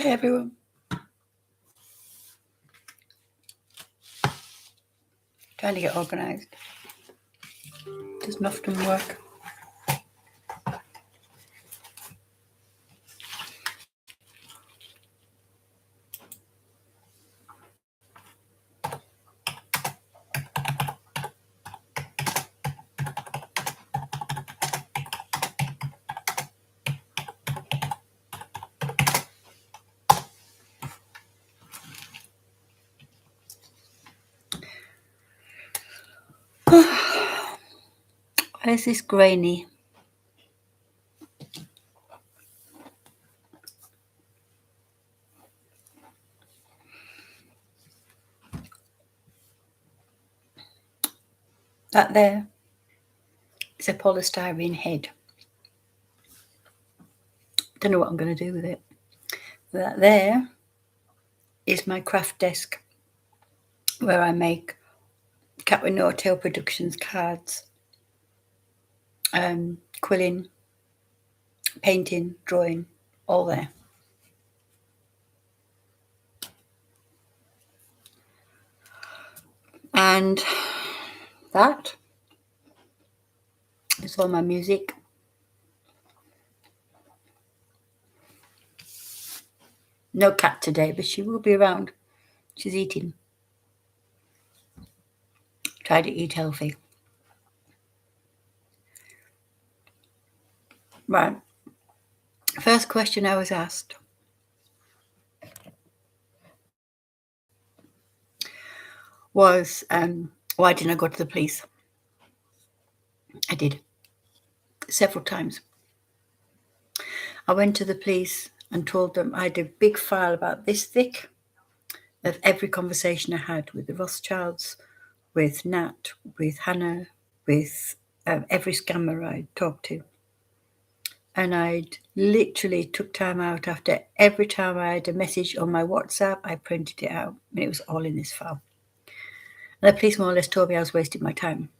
Hi everyone. Trying to get organised. Doesn't often work. Why is this grainy? That there is a polystyrene head. Don't know what I'm going to do with it. That there is my craft desk where I make Cat with No Tail Productions cards, quilling, painting, drawing, all there. And that is all my music. No cat today, but she will be around. She's eating. Try to eat healthy. Right. First question I was asked was, why didn't I go to the police? I did. Several times. I went to the police and told them I had a big file about this thick of every conversation I had with the Rothschilds, with Nat, with Hannah, with every scammer I'd talked to. And I'd literally took time out after every time I had a message on my WhatsApp, I printed it out and it was all in this file. And the police more or less told me I was wasting my time.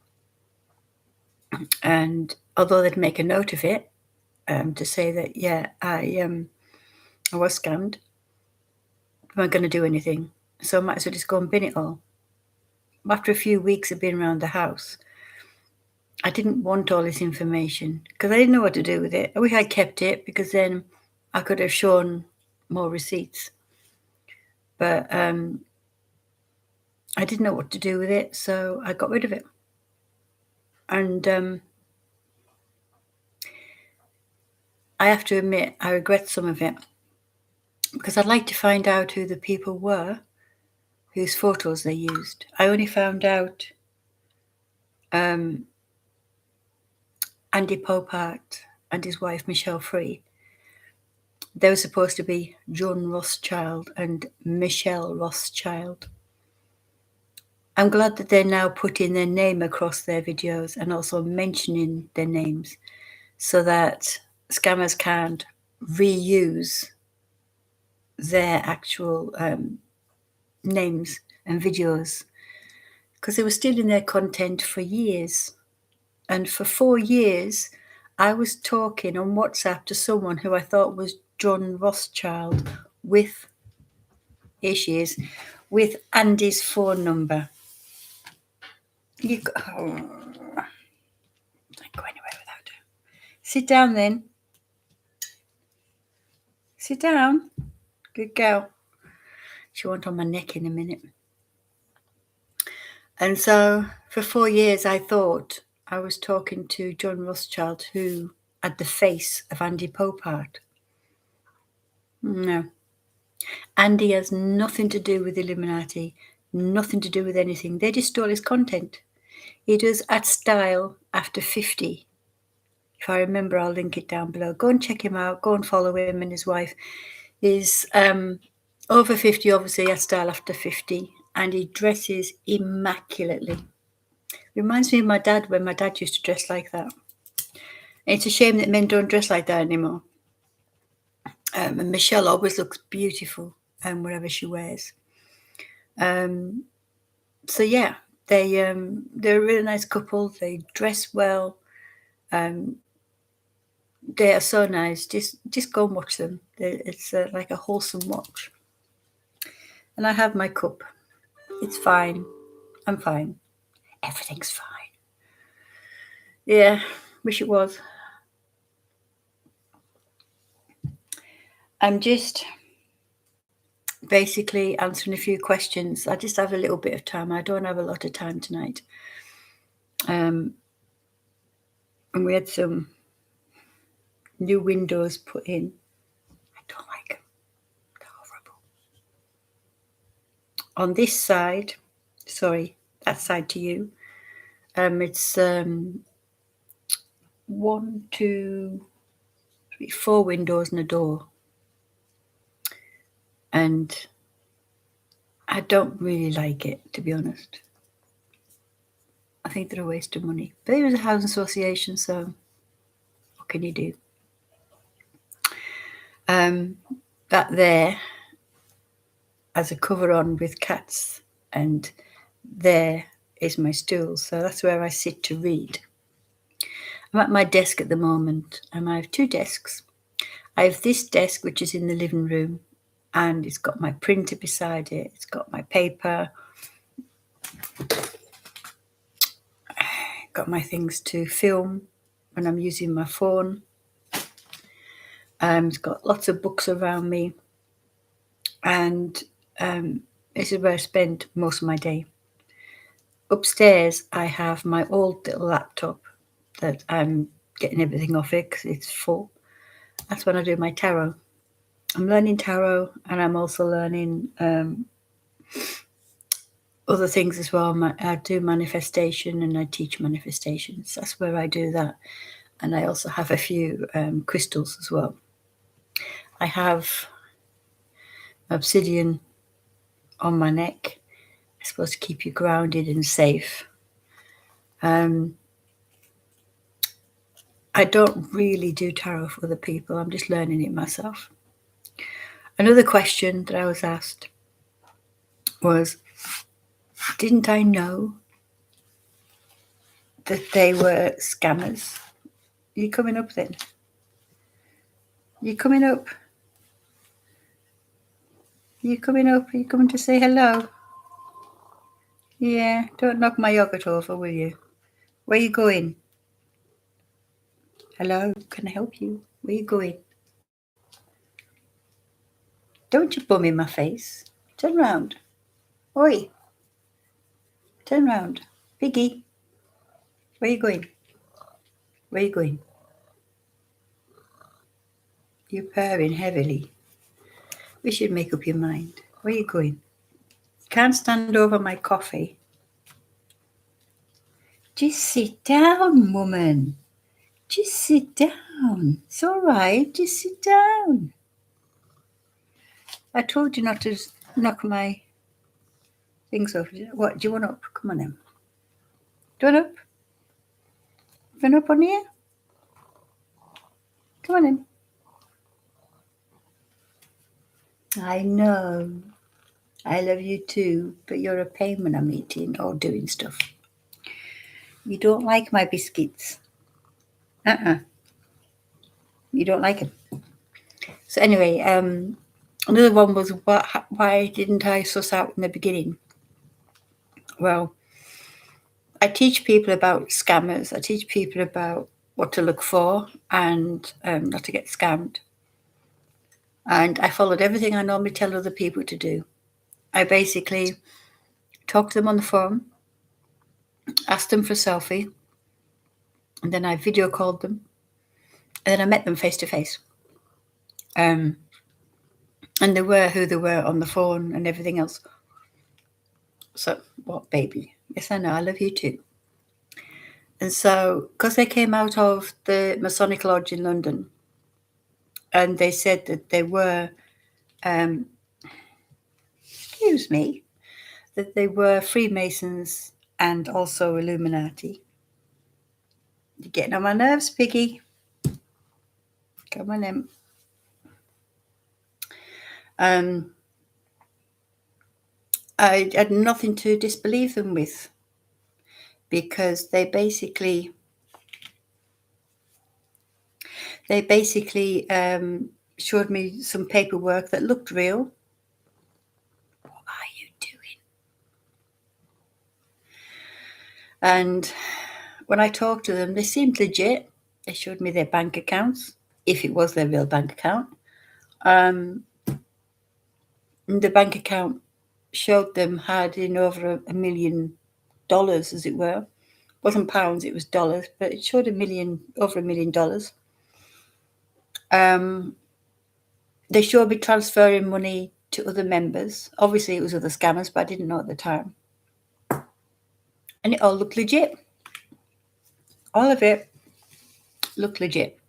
And although they'd make a note of it, to say that, yeah, I was scammed, am I going to do anything? So I might as well just go and bin it all. After a few weeks of being around the house, I didn't want all this information because I didn't know what to do with it. I wish I'd kept it because then I could have shown more receipts. But I didn't know what to do with it, so I got rid of it. And I have to admit, I regret some of it because I'd like to find out who the people were whose photos they used. I only found out Andy Popart and his wife Michelle Free. They were supposed to be John Rothschild and Michelle Rothschild. I'm glad that they're now putting their name across their videos and also mentioning their names so that scammers can't reuse their actual names and videos, because they were stealing their content for years. And for 4 years, I was talking on WhatsApp to someone who I thought was John Rothschild with, here she is, with Andy's phone number. You go, don't go anywhere without her. Sit down then. Sit down. Good girl. She went on my neck in a minute. And so for 4 years, I thought I was talking to John Rothschild, who had the face of Andy Popart. No. Andy has nothing to do with Illuminati, nothing to do with anything. They just stole his content. He does at style after 50. If I remember, I'll link it down below. Go and check him out. Go and follow him and his wife. He's over 50, obviously, at style after 50. And he dresses immaculately. Reminds me of my dad when my dad used to dress like that. It's a shame that men don't dress like that anymore. And Michelle always looks beautiful wherever she wears. So yeah, they're a really nice couple. They dress well. They are so nice. Just go and watch them. It's like a wholesome watch. And I have my cup. It's fine. I'm fine. Everything's fine. Yeah, wish it was. I'm just basically answering a few questions. I just have a little bit of time. I don't have a lot of time tonight. And we had some new windows put in. I don't like them. They're horrible. On this side, sorry, that side to you. It's 1, 2, 3, 4 windows and a door. And I don't really like it, to be honest. I think they're a waste of money. But it was a housing association, so what can you do? That there has a cover on with cats, and there is my stool. So that's where I sit to read. I'm at my desk at the moment, and I have 2 desks. I have this desk, which is in the living room, and it's got my printer beside it. It's got my paper. Got my things to film when I'm using my phone. It's got lots of books around me, and this is where I spend most of my day. Upstairs, I have my old little laptop that I'm getting everything off it because it's full. That's when I do my tarot. I'm learning tarot, and I'm also learning other things as well. I do manifestation, and I teach manifestations. That's where I do that. And I also have a few crystals as well. I have obsidian on my neck. It's supposed to keep you grounded and safe. I don't really do tarot for other people. I'm just learning it myself. Another question that I was asked was, didn't I know that they were scammers? Are you coming up then? You coming up? You coming up? Are you coming to say hello? Yeah, don't knock my yogurt over, will you? Where are you going? Hello, can I help you? Where are you going? Don't you bum in my face. Turn round. Oi. Turn round. Piggy. Where are you going? Where are you going? You're purring heavily. We should make up your mind. Where are you going? Can't stand over my coffee. Just sit down, woman. Just sit down. It's all right. Just sit down. I told you not to knock my things off. What, do you want up? Come on then. Do you want up? You want up on here? Come on in. I know. I love you too, but you're a pain when I'm eating or doing stuff. You don't like my biscuits. You don't like them. So anyway, another one was why didn't I suss out in the beginning? Well, I teach people about scammers. I teach people about what to look for and not to get scammed. And I followed everything I normally tell other people to do. I basically talked to them on the phone, asked them for a selfie, and then I video called them, and then I met them face to face. And they were who they were on the phone and everything else. So, what, baby? Yes, I know, I love you too. And so, because they came out of the Masonic Lodge in London, and they said that they were, excuse me, that they were Freemasons and also Illuminati. You're getting on my nerves, Piggy. Come on in. I had nothing to disbelieve them with, because they basically They basically showed me some paperwork that looked real. What are you doing? And when I talked to them, they seemed legit. They showed me their bank accounts, if it was their real bank account. The bank account showed them had in over $1 million, as it were. It wasn't pounds, it was dollars, but it showed over $1 million. They showed me transferring money to other members. Obviously, it was other scammers, but I didn't know at the time. And it all looked legit. All of it looked legit.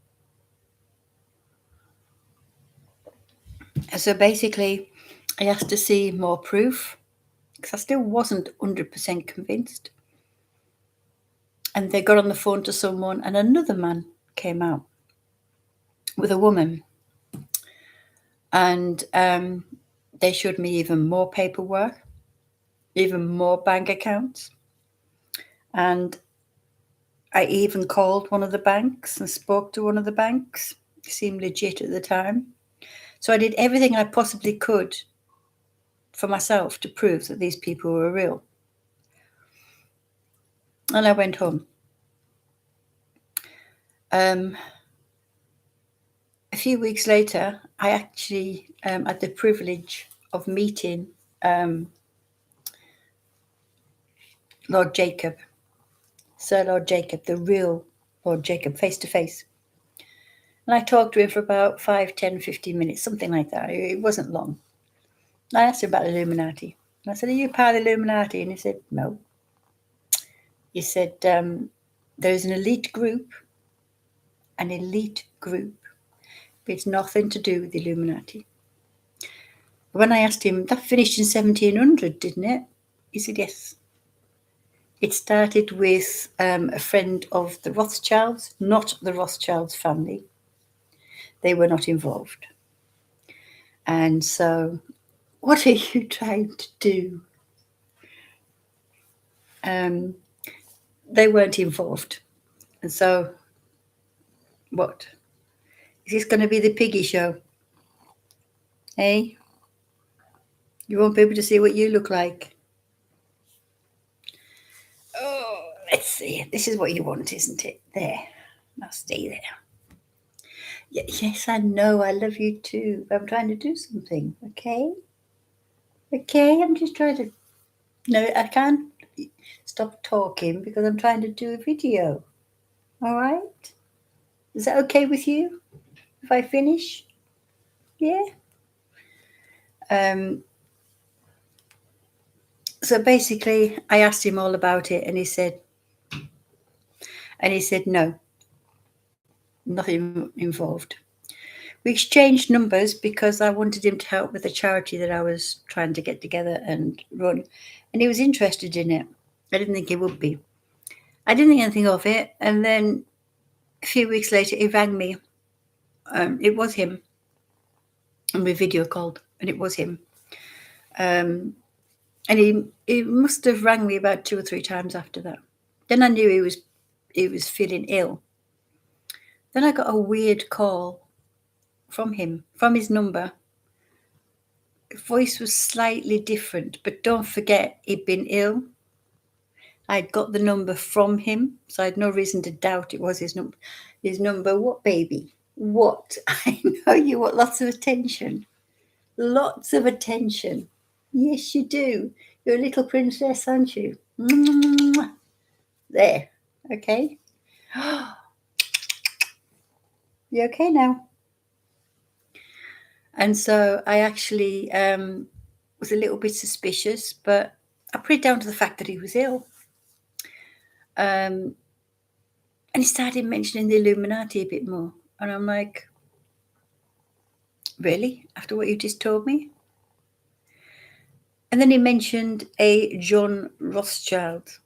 So basically, I asked to see more proof because I still wasn't 100% convinced. And they got on the phone to someone, and another man came out with a woman. And they showed me even more paperwork, even more bank accounts. And I even called one of the banks and spoke to one of the banks. It seemed legit at the time. So I did everything I possibly could for myself to prove that these people were real. And I went home. A few weeks later, I actually had the privilege of meeting Lord Jacob, Sir Lord Jacob, the real Lord Jacob, face to face. And I talked to him for about 5, 10, 15 minutes, something like that. It wasn't long. I asked him about the Illuminati. And I said, are you part of the Illuminati? And he said, no. He said, there's an elite group, but it's nothing to do with the Illuminati. When I asked him, that finished in 1700, didn't it? He said, yes. It started with a friend of the Rothschilds, not the Rothschilds family. They were not involved. And so, what are you trying to do? They weren't involved. And so, what? Is this going to be the piggy show? Hey? You won't be able to see what you look like. Oh, let's see. This is what you want, isn't it? There. Now stay there. Yes, I know. I love you too. I'm trying to do something, okay? Okay, I'm just trying to... No, I can't stop talking because I'm trying to do a video. All right? Is that okay with you if I finish? Yeah? So basically, I asked him all about it, and he said, no, nothing involved. We exchanged numbers because I wanted him to help with a charity that I was trying to get together and run, and he was interested in it. I didn't think he would be. I didn't think anything of it, and then a few weeks later, he rang me. It was him, and we video called, and it was him. And he must have rang me about 2 or 3 times after that. Then I knew he was feeling ill. Then I got a weird call from him, from his number. His voice was slightly different, but don't forget he'd been ill. I'd got the number from him, so I had no reason to doubt it was his number. His number, what, baby? What? I know you want lots of attention. Lots of attention. Yes, you do. You're a little princess, aren't you? There. Okay. You okay now? And so I actually was a little bit suspicious, but I put it down to the fact that he was ill. And he started mentioning the Illuminati a bit more. And I'm like, really? After what you just told me? And then he mentioned a John Rothschild.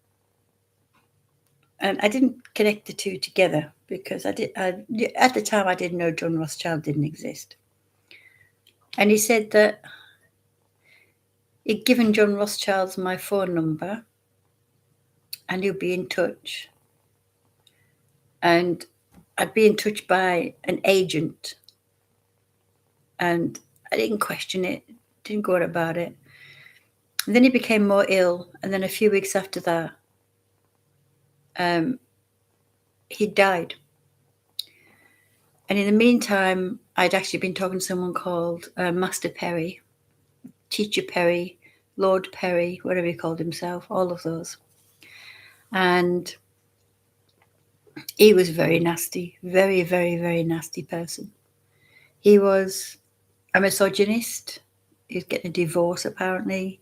And I didn't connect the two together because at the time I didn't know John Rothschild didn't exist. And he said that he'd given John Rothschild my phone number and he'll be in touch. And I'd be in touch by an agent, and I didn't question it, didn't go on about it. And then he became more ill, and then a few weeks after that, he died. And in the meantime, I'd actually been talking to someone called Master Perry, Teacher Perry, Lord Perry, whatever he called himself, all of those. And he was very nasty, very, very, very nasty person. He was a misogynist. He was getting a divorce, apparently.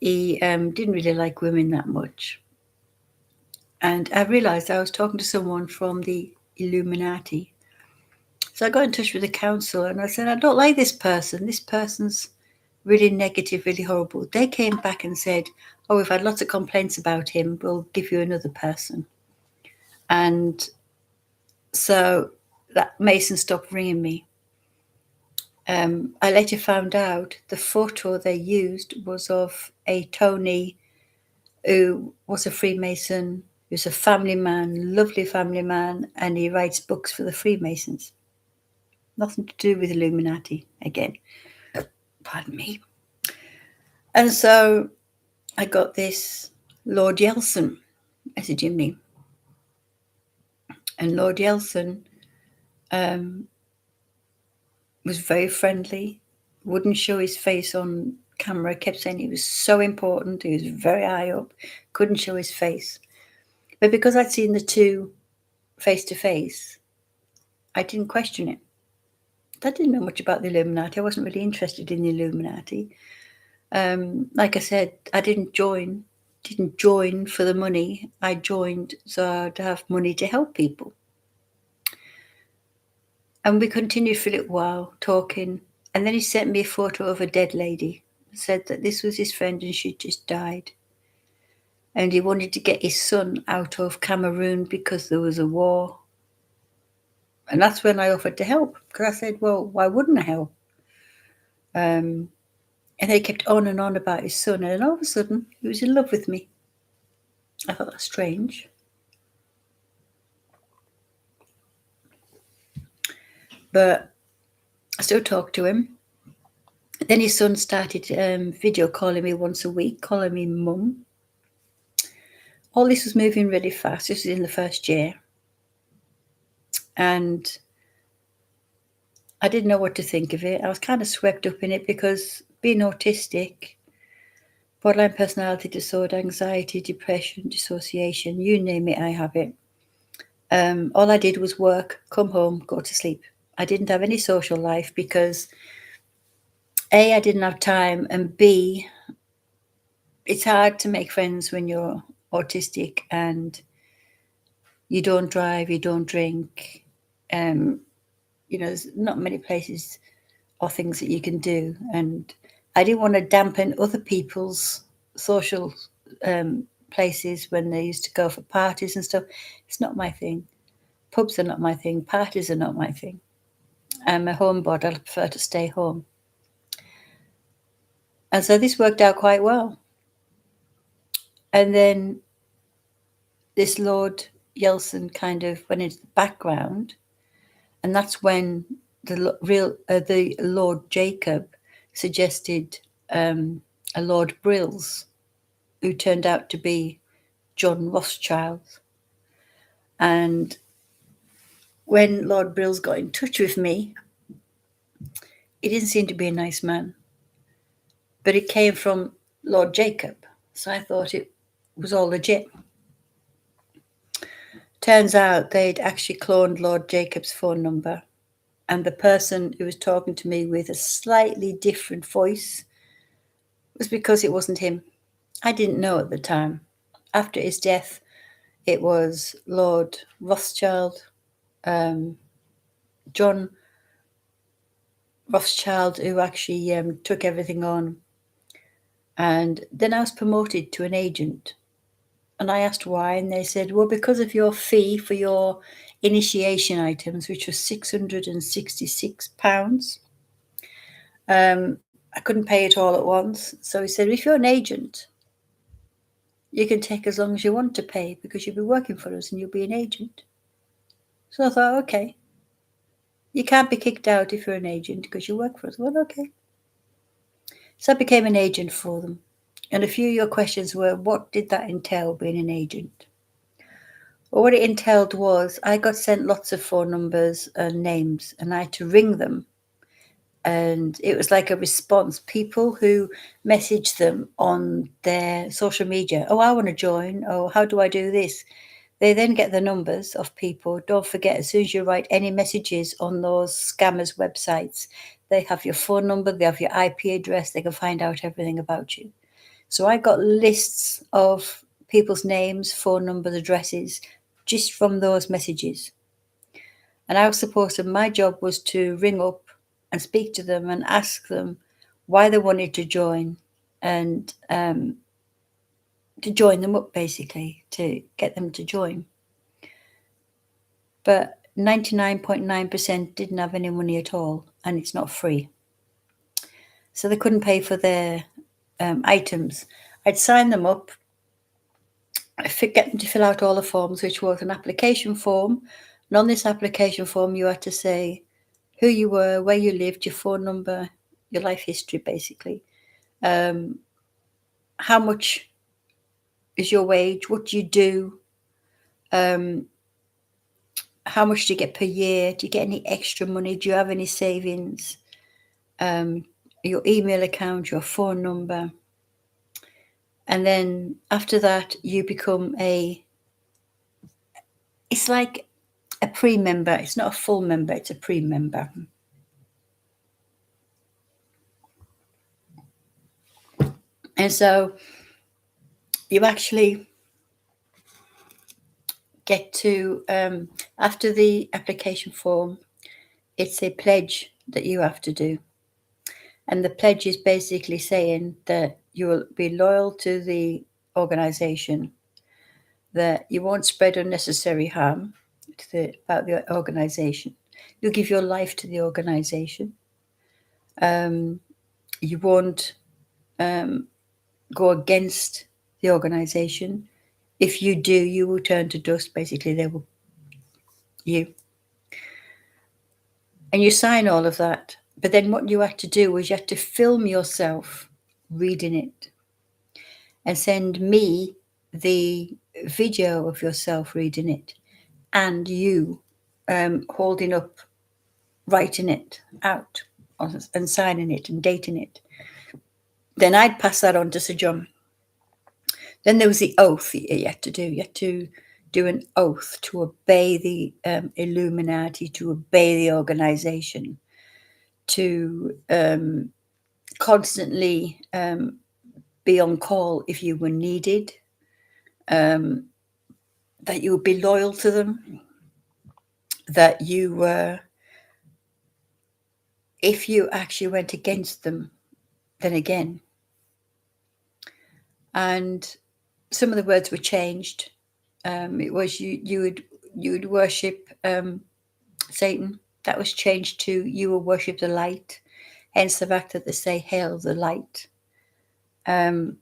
He didn't really like women that much. And I realised I was talking to someone from the Illuminati. So I got in touch with the council and I said, I don't like this person. This person's really negative, really horrible. They came back and said, oh, we've had lots of complaints about him. We'll give you another person. And so that Mason stopped ringing me. I later found out the photo they used was of a Tony who was a Freemason, he was a family man, lovely family man, and he writes books for the Freemasons. Nothing to do with Illuminati again. Pardon me. And so I got this Lord Yeltsin messaging me. And Lord Yeltsin was very friendly, wouldn't show his face on camera, kept saying he was so important, he was very high up, couldn't show his face. But because I'd seen the two face to face, I didn't question it. I didn't know much about the Illuminati. I wasn't really interested in the Illuminati. Like I said, I didn't join for the money. I joined so to have money to help people. And we continued for a little while talking. And then he sent me a photo of a dead lady. Said that this was his friend and she just died. And he wanted to get his son out of Cameroon because there was a war. And that's when I offered to help. Because I said, well, why wouldn't I help? And they kept on and on about his son. And then all of a sudden, he was in love with me. I thought that's strange. But I still talked to him. Then his son started video calling me once a week, calling me mum. All this was moving really fast. This was in the first year. And I didn't know what to think of it. I was kind of swept up in it because being autistic, borderline personality disorder, anxiety, depression, dissociation, you name it, I have it. All I did was work, come home, go to sleep. I didn't have any social life because A, I didn't have time, and B, it's hard to make friends when you're autistic and you don't drive, you don't drink. There's not many places or things that you can do. And I didn't want to dampen other people's social places when they used to go for parties and stuff. It's not my thing. Pubs are not my thing. Parties are not my thing. I'm a homebody. I prefer to stay home. And so this worked out quite well. And then this Lord Yeltsin kind of went into the background. And that's when the Lord Jacob suggested a Lord Brills, who turned out to be John Rothschild. And when Lord Brills got in touch with me, he didn't seem to be a nice man. But it came from Lord Jacob, so I thought it was all legit. Turns out they'd actually cloned Lord Jacob's phone number, and the person who was talking to me with a slightly different voice was because it wasn't him. I didn't know at the time. After his death, it was Lord Rothschild, John Rothschild, who actually took everything on. And then I was promoted to an agent. And I asked why, and they said, well, because of your fee for your initiation items, which was £666. I couldn't pay it all at once. So he said, if you're an agent, you can take as long as you want to pay because you'll be working for us and you'll be an agent. So I thought, okay, you can't be kicked out if you're an agent because you work for us. Well, okay. So I became an agent for them. And a few of your questions were, what did that entail, being an agent? Well, what it entailed was I got sent lots of phone numbers and names, and I had to ring them. And it was like a response. People who messaged them on their social media, oh, I want to join. Oh, how do I do this? They then get the numbers of people. Don't forget, as soon as you write any messages on those scammers' websites, they have your phone number, they have your IP address, they can find out everything about you. So I got lists of people's names, phone numbers, addresses, just from those messages. And I was supposed to, my job was to ring up and speak to them and ask them why they wanted to join, and to join them up, basically, to get them to join. But 99.9% didn't have any money at all, and it's not free. So they couldn't pay for their items. I'd sign them up, get them to fill out all the forms, which was an application form. And on this application form, you had to say who you were, where you lived, your phone number, your life history, basically. How much is your wage? What do you do? How much do you get per year? Do you get any extra money? Do you have any savings? Your email account, your phone number. And then after that, you become it's like a pre-member. It's not a full member, it's a pre-member. And so you actually get to, after the application form, it's a pledge that you have to do. And the pledge is basically saying that you will be loyal to the organization, that you won't spread unnecessary harm about the organization. You'll give your life to the organization. You won't go against the organization. If you do, you will turn to dust. Basically, they will you. And you sign all of that. But then what you have to do is you have to film yourself reading it and send me the video of yourself reading it and you holding up, writing it out and signing it and dating it. Then I'd pass that on to Sir John. Then there was the oath that you had to do. You had to do an oath to obey the Illuminati, to obey the organization, to constantly be on call if you were needed, that you would be loyal to them, that you were, if you actually went against them, then again. And some of the words were changed. It was you would worship Satan. That was changed to you will worship the light. Hence the fact that they say hail the light. And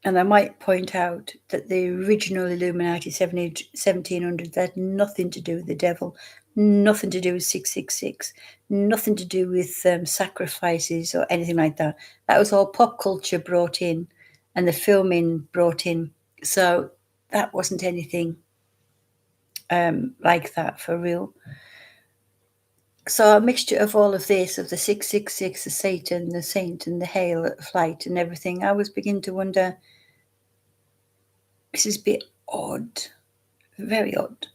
I might point out that the original Illuminati 1700 had nothing to do with the devil, nothing to do with 666, nothing to do with sacrifices or anything like that. That was all pop culture brought in and the filming brought in. So that wasn't anything like that for real. So a mixture of all of this, of the 666, the Satan, the saint, and the hail flight and everything, I was beginning to wonder, this is a bit odd, very odd,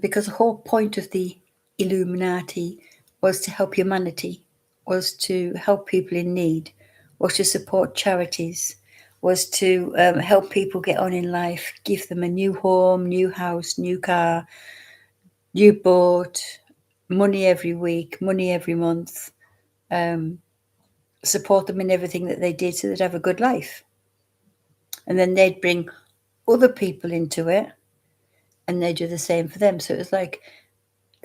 because the whole point of the Illuminati was to help humanity, was to help people in need, was to support charities, was to help people get on in life, give them a new home, new house, new car, new boat, money every week, money every month, support them in everything that they did so they'd have a good life. And then they'd bring other people into it and they do the same for them. So it was like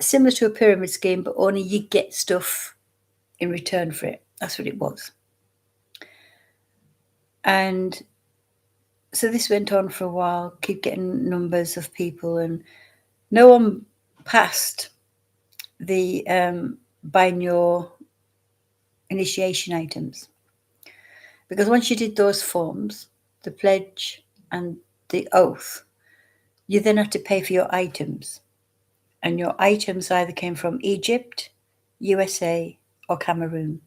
similar to a pyramid scheme, but only you get stuff in return for it. That's what it was. And so this went on for a while, keep getting numbers of people, and No one passed the buying your initiation items, because once you did those forms, the pledge and the oath, you then had to pay for your items, and your items either came from Egypt, USA, or Cameroon.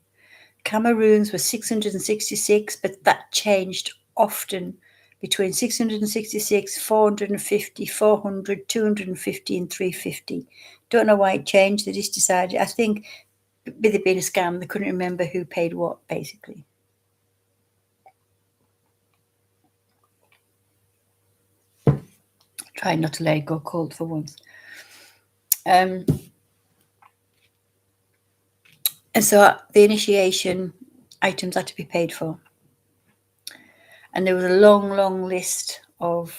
Cameroons were 666, but that changed often between 666, 450, 400, 250, and 350. Don't know why it changed. They just decided, I think, with it being a scam, they couldn't remember who paid what, basically. Try not to let it go cold for once. And so the initiation items had to be paid for. And there was a long, long list of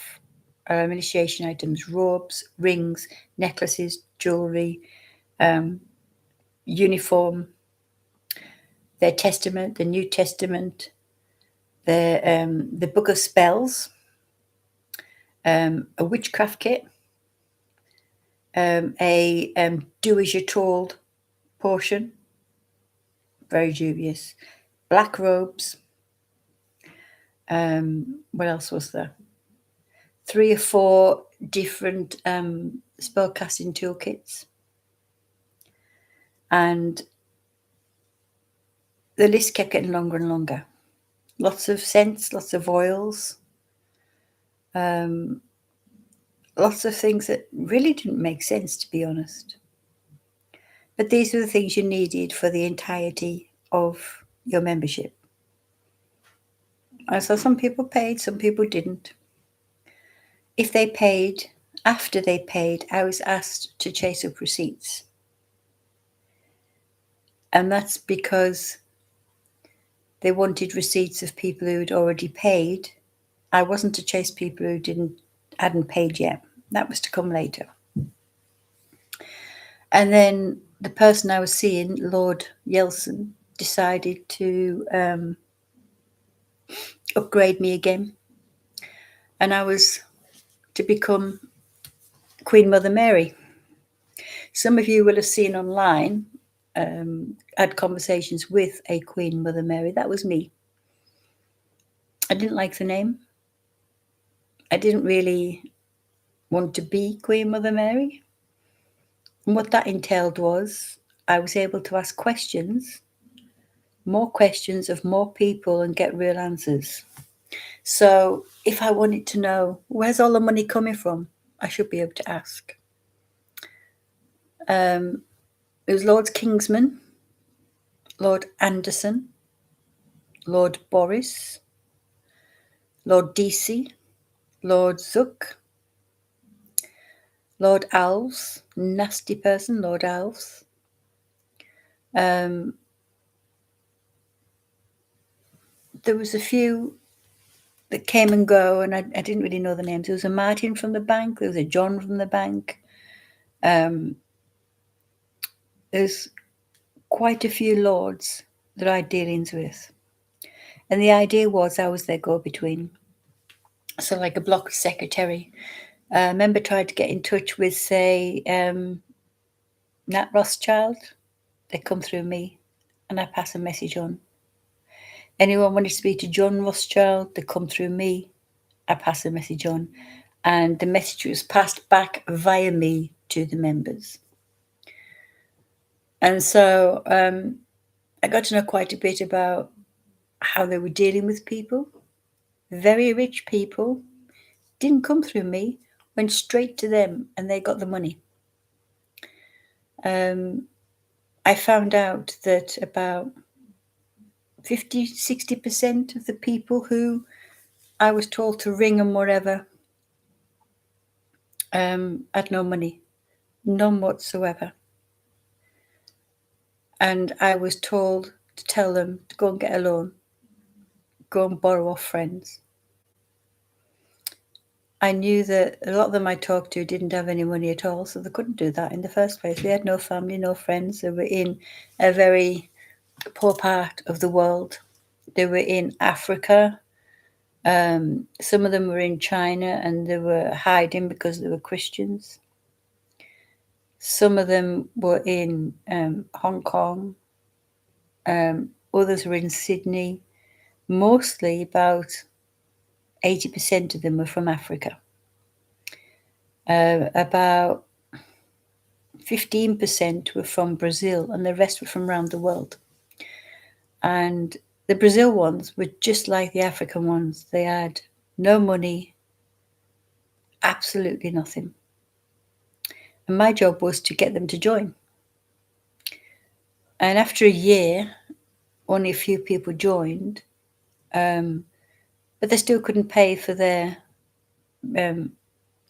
initiation items: robes, rings, necklaces, jewelry, uniform, their testament, the New Testament, the Book of Spells, a witchcraft kit, a do as you're told portion, very dubious, black robes. What else was there? 3 or 4 different spellcasting toolkits. And the list kept getting longer and longer. Lots of scents, lots of oils, lots of things that really didn't make sense, to be honest. But these were the things you needed for the entirety of your membership. And so some people paid, some people didn't. If they paid, after they paid, I was asked to chase up receipts. And that's because they wanted receipts of people who had already paid. I wasn't to chase people who hadn't paid yet. That was to come later. And then the person I was seeing, Lord Yeltsin, decided to upgrade me again. And I was to become Queen Mother Mary. Some of you will have seen online, had conversations with a Queen Mother Mary. That was me. I didn't like the name. I didn't really want to be Queen Mother Mary. And what that entailed was I was able to ask questions, more questions of more people, and get real answers. So if I wanted to know, where's all the money coming from, I should be able to ask. It was Lord Kingsman, Lord Anderson, Lord Boris, Lord Deasy, Lord Zook, Lord Alves, nasty person, Lord Alves. There was a few that came and go, and I didn't really know the names. There was a Martin from the bank, there was a John from the bank. There's quite a few lords that I had dealings with. And the idea was I was their go-between. So like a block secretary. A member tried to get in touch with, say, Nat Rothschild. They come through me, and I pass a message on. Anyone wanted to speak to John Rothschild, they come through me, I pass a message on. And the message was passed back via me to the members. And so I got to know quite a bit about how they were dealing with people. Very rich people didn't come through me, went straight to them, and they got the money. I found out that about 50, 60% of the people who I was told to ring and whatever had no money, none whatsoever. And I was told to tell them to go and get a loan, go and borrow off friends. I knew that a lot of them I talked to didn't have any money at all, so they couldn't do that in the first place. They had no family, no friends. They were in a very poor part of the world. They were in Africa. Some of them were in China, and they were hiding because they were Christians. Some of them were in Hong Kong. Others were in Sydney. Mostly about 80% of them were from Africa. About 15% were from Brazil, and the rest were from around the world. And the Brazil ones were just like the African ones. They had no money, absolutely nothing. And my job was to get them to join. And after a year, only a few people joined, but they still couldn't pay for their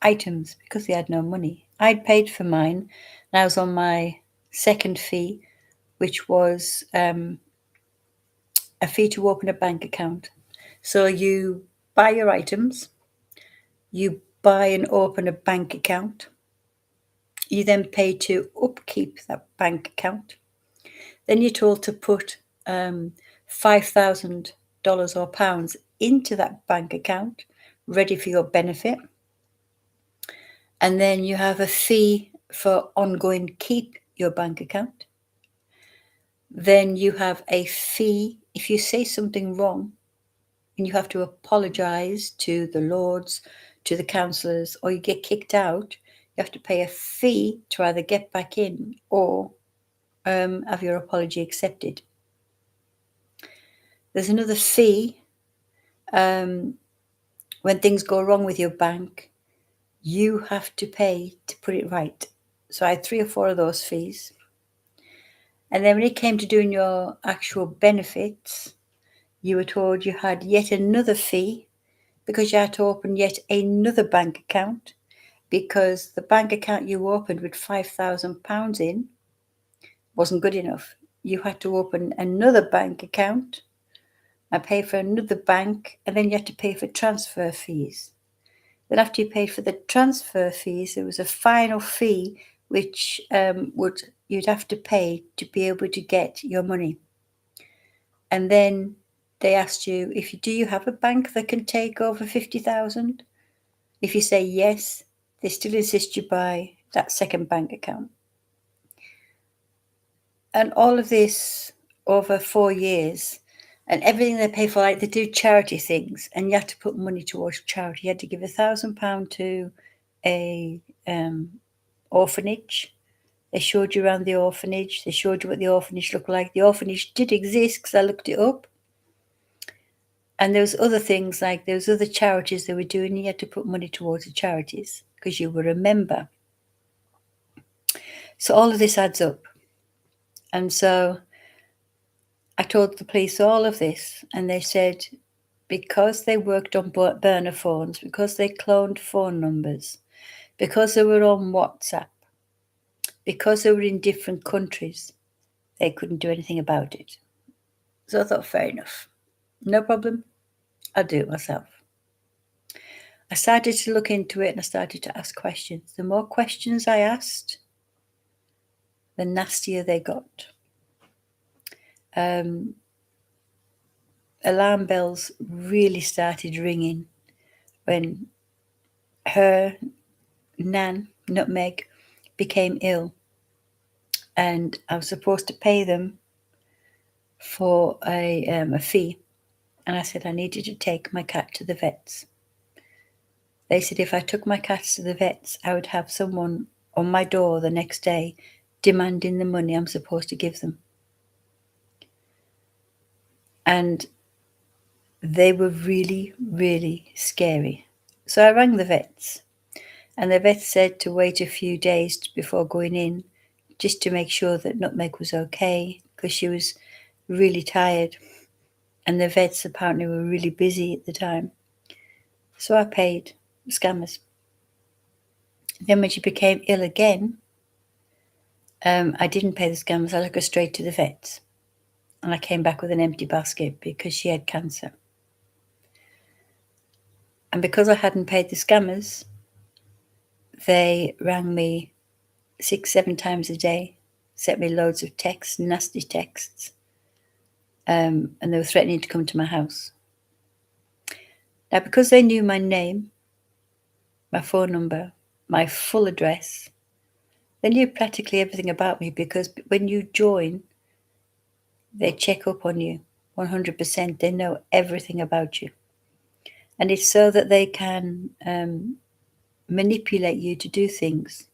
items because they had no money. I'd paid for mine, and I was on my second fee, which was a fee to open a bank account. So you buy your items, you buy and open a bank account, you then pay to upkeep that bank account. Then you're told to put $5,000 or pounds into that bank account, ready for your benefit. And then you have a fee for ongoing keep your bank account. Then you have a fee if you say something wrong and you have to apologize to the lords, to the councillors, or you get kicked out. You have to pay a fee to either get back in or have your apology accepted. There's another fee when things go wrong with your bank. You have to pay to put it right. So I had 3 or 4 of those fees. And then when it came to doing your actual benefits, you were told you had yet another fee because you had to open yet another bank account, because the bank account you opened with £5,000 in wasn't good enough. You had to open another bank account and pay for another bank, and then you had to pay for transfer fees. Then after you paid for the transfer fees, there was a final fee which you'd have to pay to be able to get your money. And then they asked you, do you have a bank that can take over 50,000? If you say yes, they still insist you buy that second bank account. And all of this over 4 years, and everything they pay for, like they do charity things, and you have to put money towards charity. You had to give £1,000 to a orphanage. They showed you around the orphanage. They showed you what the orphanage looked like. The orphanage did exist because I looked it up. And there was other things, like there was other charities they were doing. You had to put money towards the charities because you were a member. So all of this adds up. And so I told the police all of this, and they said because they worked on burner phones, because they cloned phone numbers, because they were on WhatsApp, because they were in different countries, they couldn't do anything about it. So I thought, fair enough. No problem. I'll do it myself. I started to look into it and I started to ask questions. The more questions I asked, the nastier they got. Alarm bells really started ringing when her nan, Nutmeg, became ill, and I was supposed to pay them for a fee, and I said I needed to take my cat to the vets. They said if I took my cats to the vets, I would have someone on my door the next day demanding the money I'm supposed to give them. And they were really, really scary. So I rang the vets, and the vet said to wait a few days before going in, just to make sure that Nutmeg was okay, because she was really tired, and the vets apparently were really busy at the time. So I paid the scammers. Then when she became ill again, I didn't pay the scammers. I took her straight to the vets, and I came back with an empty basket because she had cancer. And because I hadn't paid the scammers, they rang me 6-7 times a day, sent me loads of texts, nasty texts, and they were threatening to come to my house. Now, because they knew my name, my phone number, my full address, They knew practically everything about me because when you join, they check up on you 100%. They know everything about you. And it's so that they can manipulate you to do things.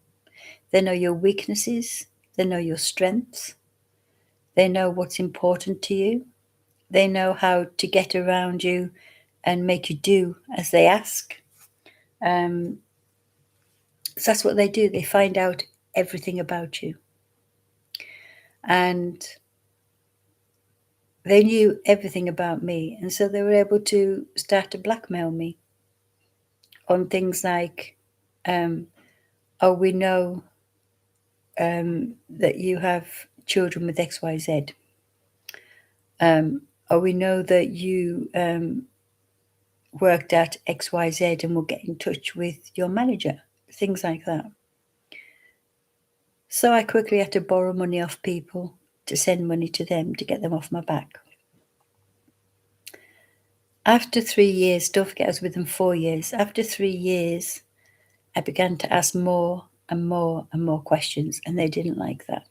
They know your weaknesses, they know your strengths, they know what's important to you, they know how to get around you and make you do as they ask. So that's what they do. They find out everything about you. And they knew everything about me. And so they were able to start to blackmail me on things like, oh, we know that you have children with XYZ. Oh, we know that you worked at XYZ and will get in touch with your manager. Things like that. So I quickly had to borrow money off people to send money to them to get them off my back. After 3 years, don't forget I was with them 4 years. After 3 years, I began to ask more and more and more questions, and they didn't like that.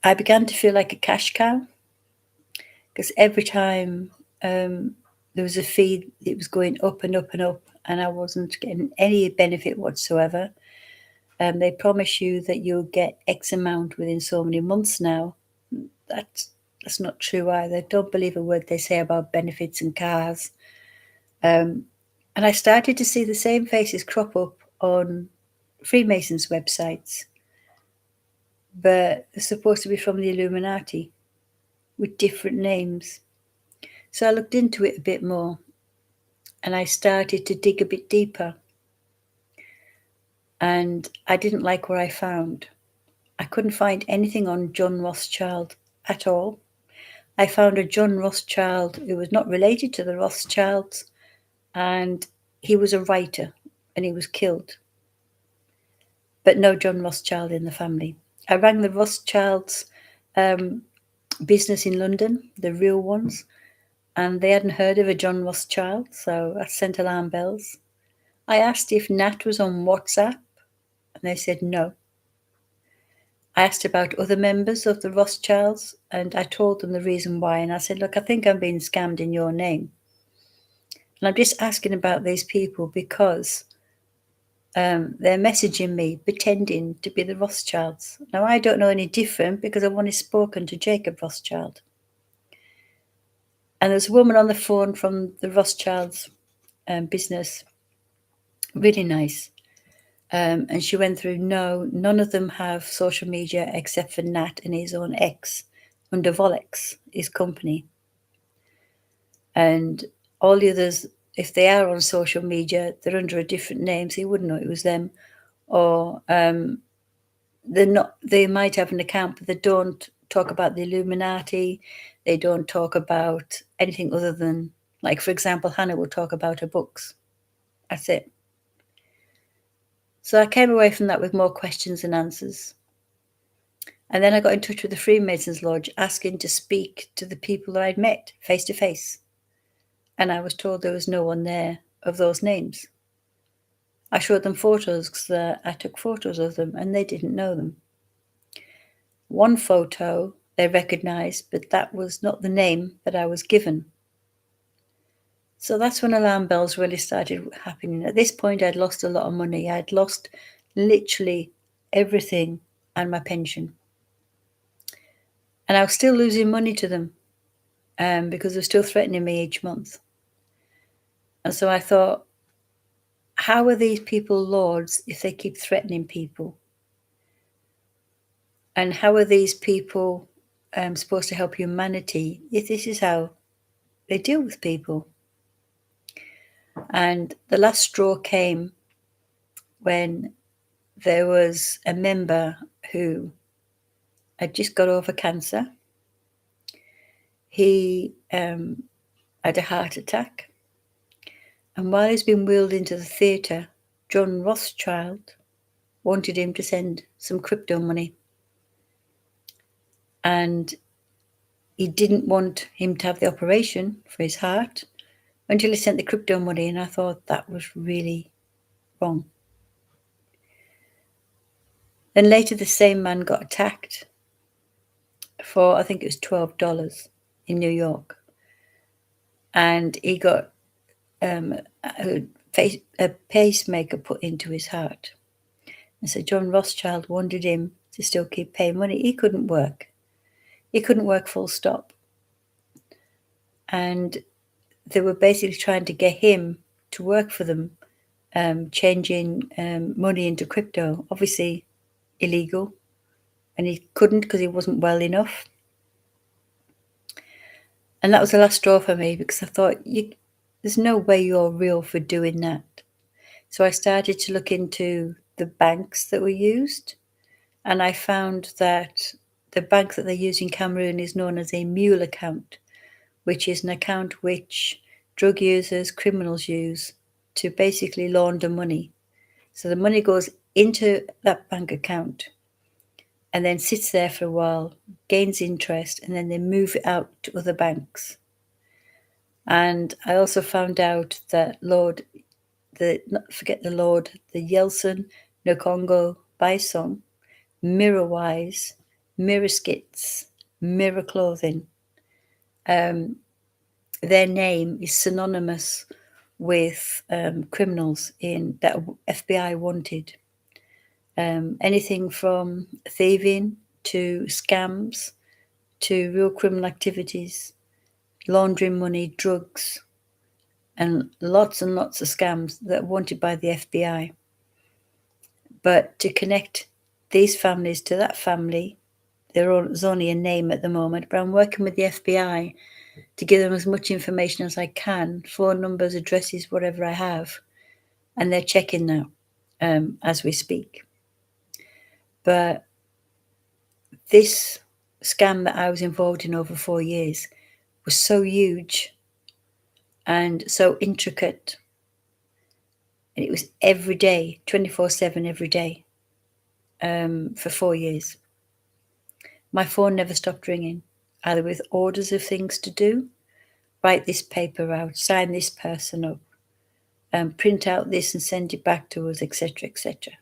I began to feel like a cash cow because every time there was a fee, it was going up and up and up, and I wasn't getting any benefit whatsoever. They promise you that you'll get X amount within so many months now. That's not true either. Don't believe a word they say about benefits and cars. And I started to see the same faces crop up on Freemasons' websites, but they're supposed to be from the Illuminati with different names. So I looked into it a bit more and I started to dig a bit deeper. And I didn't like what I found. I couldn't find anything on John Rothschild at all. I found a John Rothschild who was not related to the Rothschilds, and he was a writer and he was killed. But no John Rothschild in the family. I rang the Rothschilds business in London, the real ones, and they hadn't heard of a John Rothschild, so that sent alarm bells. I asked if Nat was on WhatsApp, and they said no. I asked about other members of the Rothschilds, and I told them the reason why, and I said, look, I think I'm being scammed in your name. And I'm just asking about these people because they're messaging me, pretending to be the Rothschilds. Now, I don't know any different because I've only spoken to Jacob Rothschild. And there's a woman on the phone from the Rothschilds business, really nice. And she went through, no, none of them have social media except for Nat and his own ex under Volex, his company. And all the others, if they are on social media, they're under a different name, so you wouldn't know it was them. Or they're not, they might have an account, but they don't talk about the Illuminati. They don't talk about anything other than, like, for example, Hannah will talk about her books. That's it. So I came away from that with more questions than answers. And then I got in touch with the Freemasons Lodge asking to speak to the people that I'd met face to face. And I was told there was no one there of those names. I showed them photos because I took photos of them and they didn't know them. One photo they recognized, but that was not the name that I was given. So that's when alarm bells really started happening. At this point, I'd lost a lot of money. I'd lost literally everything and my pension. And I was still losing money to them because they're still threatening me each month. And so I thought, how are these people lords if they keep threatening people? And how are these people supposed to help humanity if this is how they deal with people? And the last straw came when there was a member who had just got over cancer. He had a heart attack. And while he's been wheeled into the theatre, John Rothschild wanted him to send some crypto money. And he didn't want him to have the operation for his heart until he sent the crypto money. And I thought that was really wrong. Then later, the same man got attacked for, I think it was $12 in New York. And he got a pacemaker put into his heart. And so John Rothschild wanted him to still keep paying money. He couldn't work. He couldn't work full stop. And they were basically trying to get him to work for them, changing money into crypto. Obviously illegal. And he couldn't because he wasn't well enough. And that was the last straw for me, because I thought, there's no way you're real for doing that. So I started to look into the banks that were used, and I found that the bank that they use in Cameroon is known as a mule account, which is an account which drug users, criminals use to basically launder money. So the money goes into that bank account and then sits there for a while, gains interest, and then they move it out to other banks. And I also found out that the Yeltsin, Nkongo, Bison, Mirrorwise, Mirror Skits, Mirror Clothing, their name is synonymous with criminals that FBI wanted. Anything from thieving to scams to real criminal activities, laundering money, drugs, and lots of scams that are wanted by the FBI. But to connect these families to that family, there's only a name at the moment, but I'm working with the FBI to give them as much information as I can, phone numbers, addresses, whatever I have, and they're checking now as we speak. But this scam that I was involved in over 4 years was so huge and so intricate, and it was every day, 24/7 every day, for 4 years. My phone never stopped ringing, either with orders of things to do, write this paper out, sign this person up, print out this and send it back to us, etc., etc.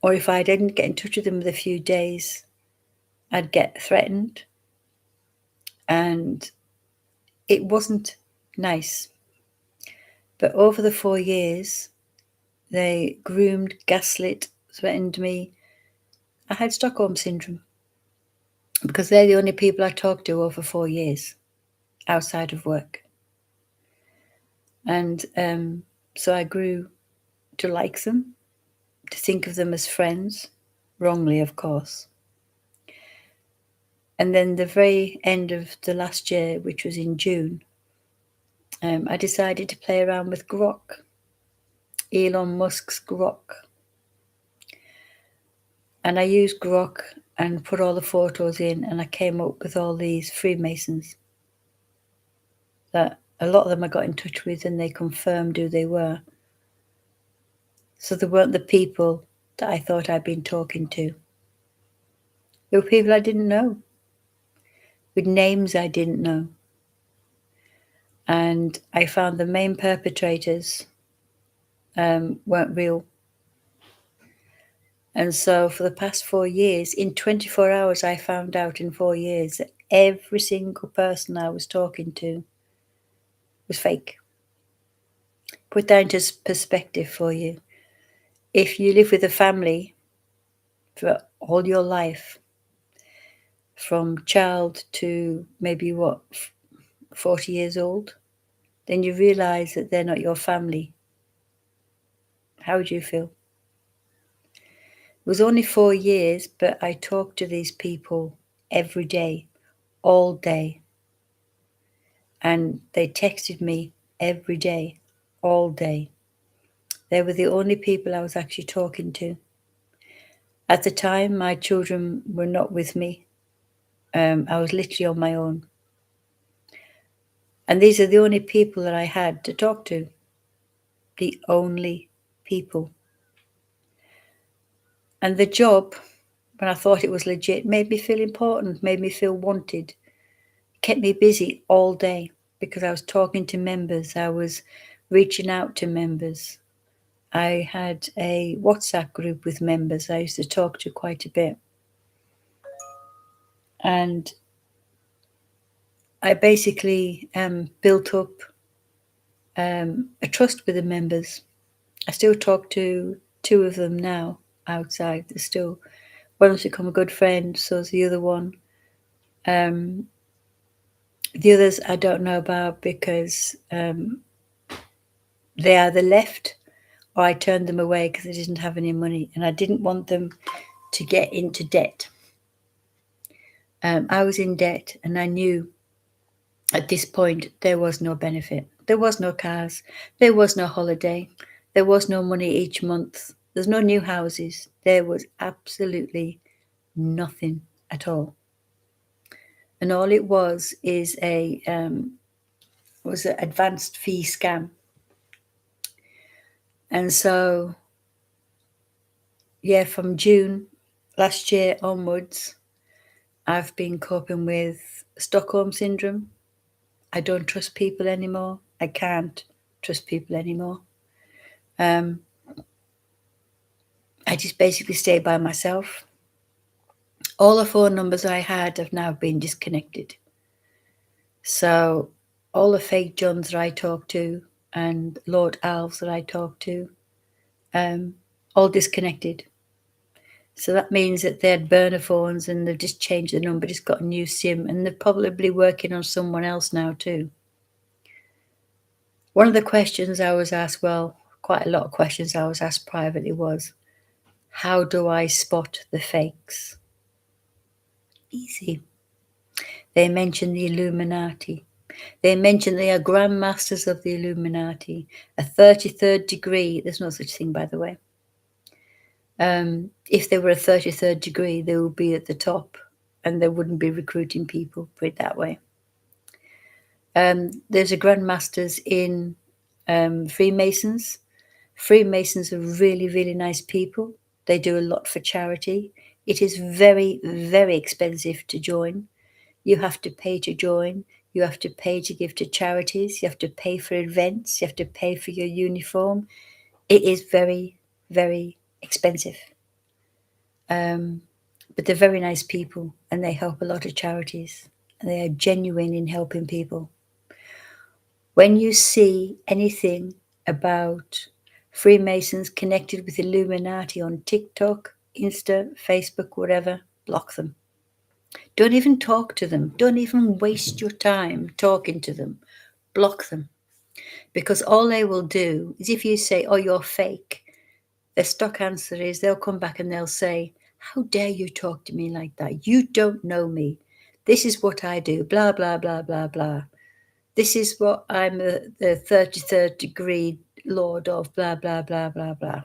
Or if I didn't get in touch with them with a few days, I'd get threatened. And it wasn't nice. But over the 4 years, they groomed, gaslit, threatened me. I had Stockholm Syndrome, because they're the only people I talked to over 4 years outside of work. And so I grew to like them, to think of them as friends, wrongly, of course. And then the very end of the last year, which was in June, I decided to play around with Grok, Elon Musk's Grok. And I used Grok and put all the photos in, and I came up with all these Freemasons that a lot of them I got in touch with, and they confirmed who they were. So they weren't the people that I thought I'd been talking to. They were people I didn't know, with names I didn't know. And I found the main perpetrators weren't real. And so for the past 4 years, in 24 hours, I found out in 4 years that every single person I was talking to was fake. Put that into perspective for you. If you live with a family for all your life, from child to maybe 40 years old, then you realize that they're not your family. How would you feel? It was only 4 years, but I talked to these people every day, all day. And they texted me every day, all day. They were the only people I was actually talking to. At the time, my children were not with me. I was literally on my own. And these are the only people that I had to talk to. The only people. And the job, when I thought it was legit, made me feel important, made me feel wanted, kept me busy all day, because I was talking to members, I was reaching out to members, I had a WhatsApp group with members I used to talk to quite a bit. And I basically built up a trust with the members. I still talk to two of them now outside. There's still one has become a good friend, so's the other one. The others I don't know about because they either left or I turned them away because they didn't have any money and I didn't want them to get into debt. I was in debt and I knew at this point there was no benefit. There was no cars. There was no holiday. There was no money each month. There's no new houses. There was absolutely nothing at all. And all it was is was an advanced fee scam. And so, yeah, from June last year onwards, I've been coping with Stockholm Syndrome. I don't trust people anymore. I can't trust people anymore. I just basically stay by myself. All the phone numbers I had have now been disconnected. So all the fake Johns that I talk to and Lord Alves that I talk to, all disconnected. So that means that they had burner phones and they've just changed the number, just got a new SIM, and they're probably working on someone else now too. One of the questions I was asked, well, quite a lot of questions I was asked privately was, how do I spot the fakes? Easy. They mention the Illuminati. They mention they are grandmasters of the Illuminati. A 33rd degree, there's no such thing, by the way. If they were a 33rd degree, they would be at the top and they wouldn't be recruiting people, put it that way. There's a grandmasters in Freemasons. Freemasons are really, really nice people. They do a lot for charity. It is very, very expensive to join. You have to pay to join. You have to pay to give to charities. You have to pay for events. You have to pay for your uniform. It is very, very expensive. But they're very nice people and they help a lot of charities. And they are genuine in helping people. When you see anything about Freemasons connected with Illuminati on TikTok, Insta, Facebook, whatever, block them. Don't even talk to them. Don't even waste your time talking to them. Block them. Because all they will do is if you say, oh, you're fake, their stock answer is they'll come back and they'll say, how dare you talk to me like that? You don't know me. This is what I do, blah, blah, blah, blah, blah. This is what I'm the 33rd degree lord of, blah, blah, blah, blah, blah.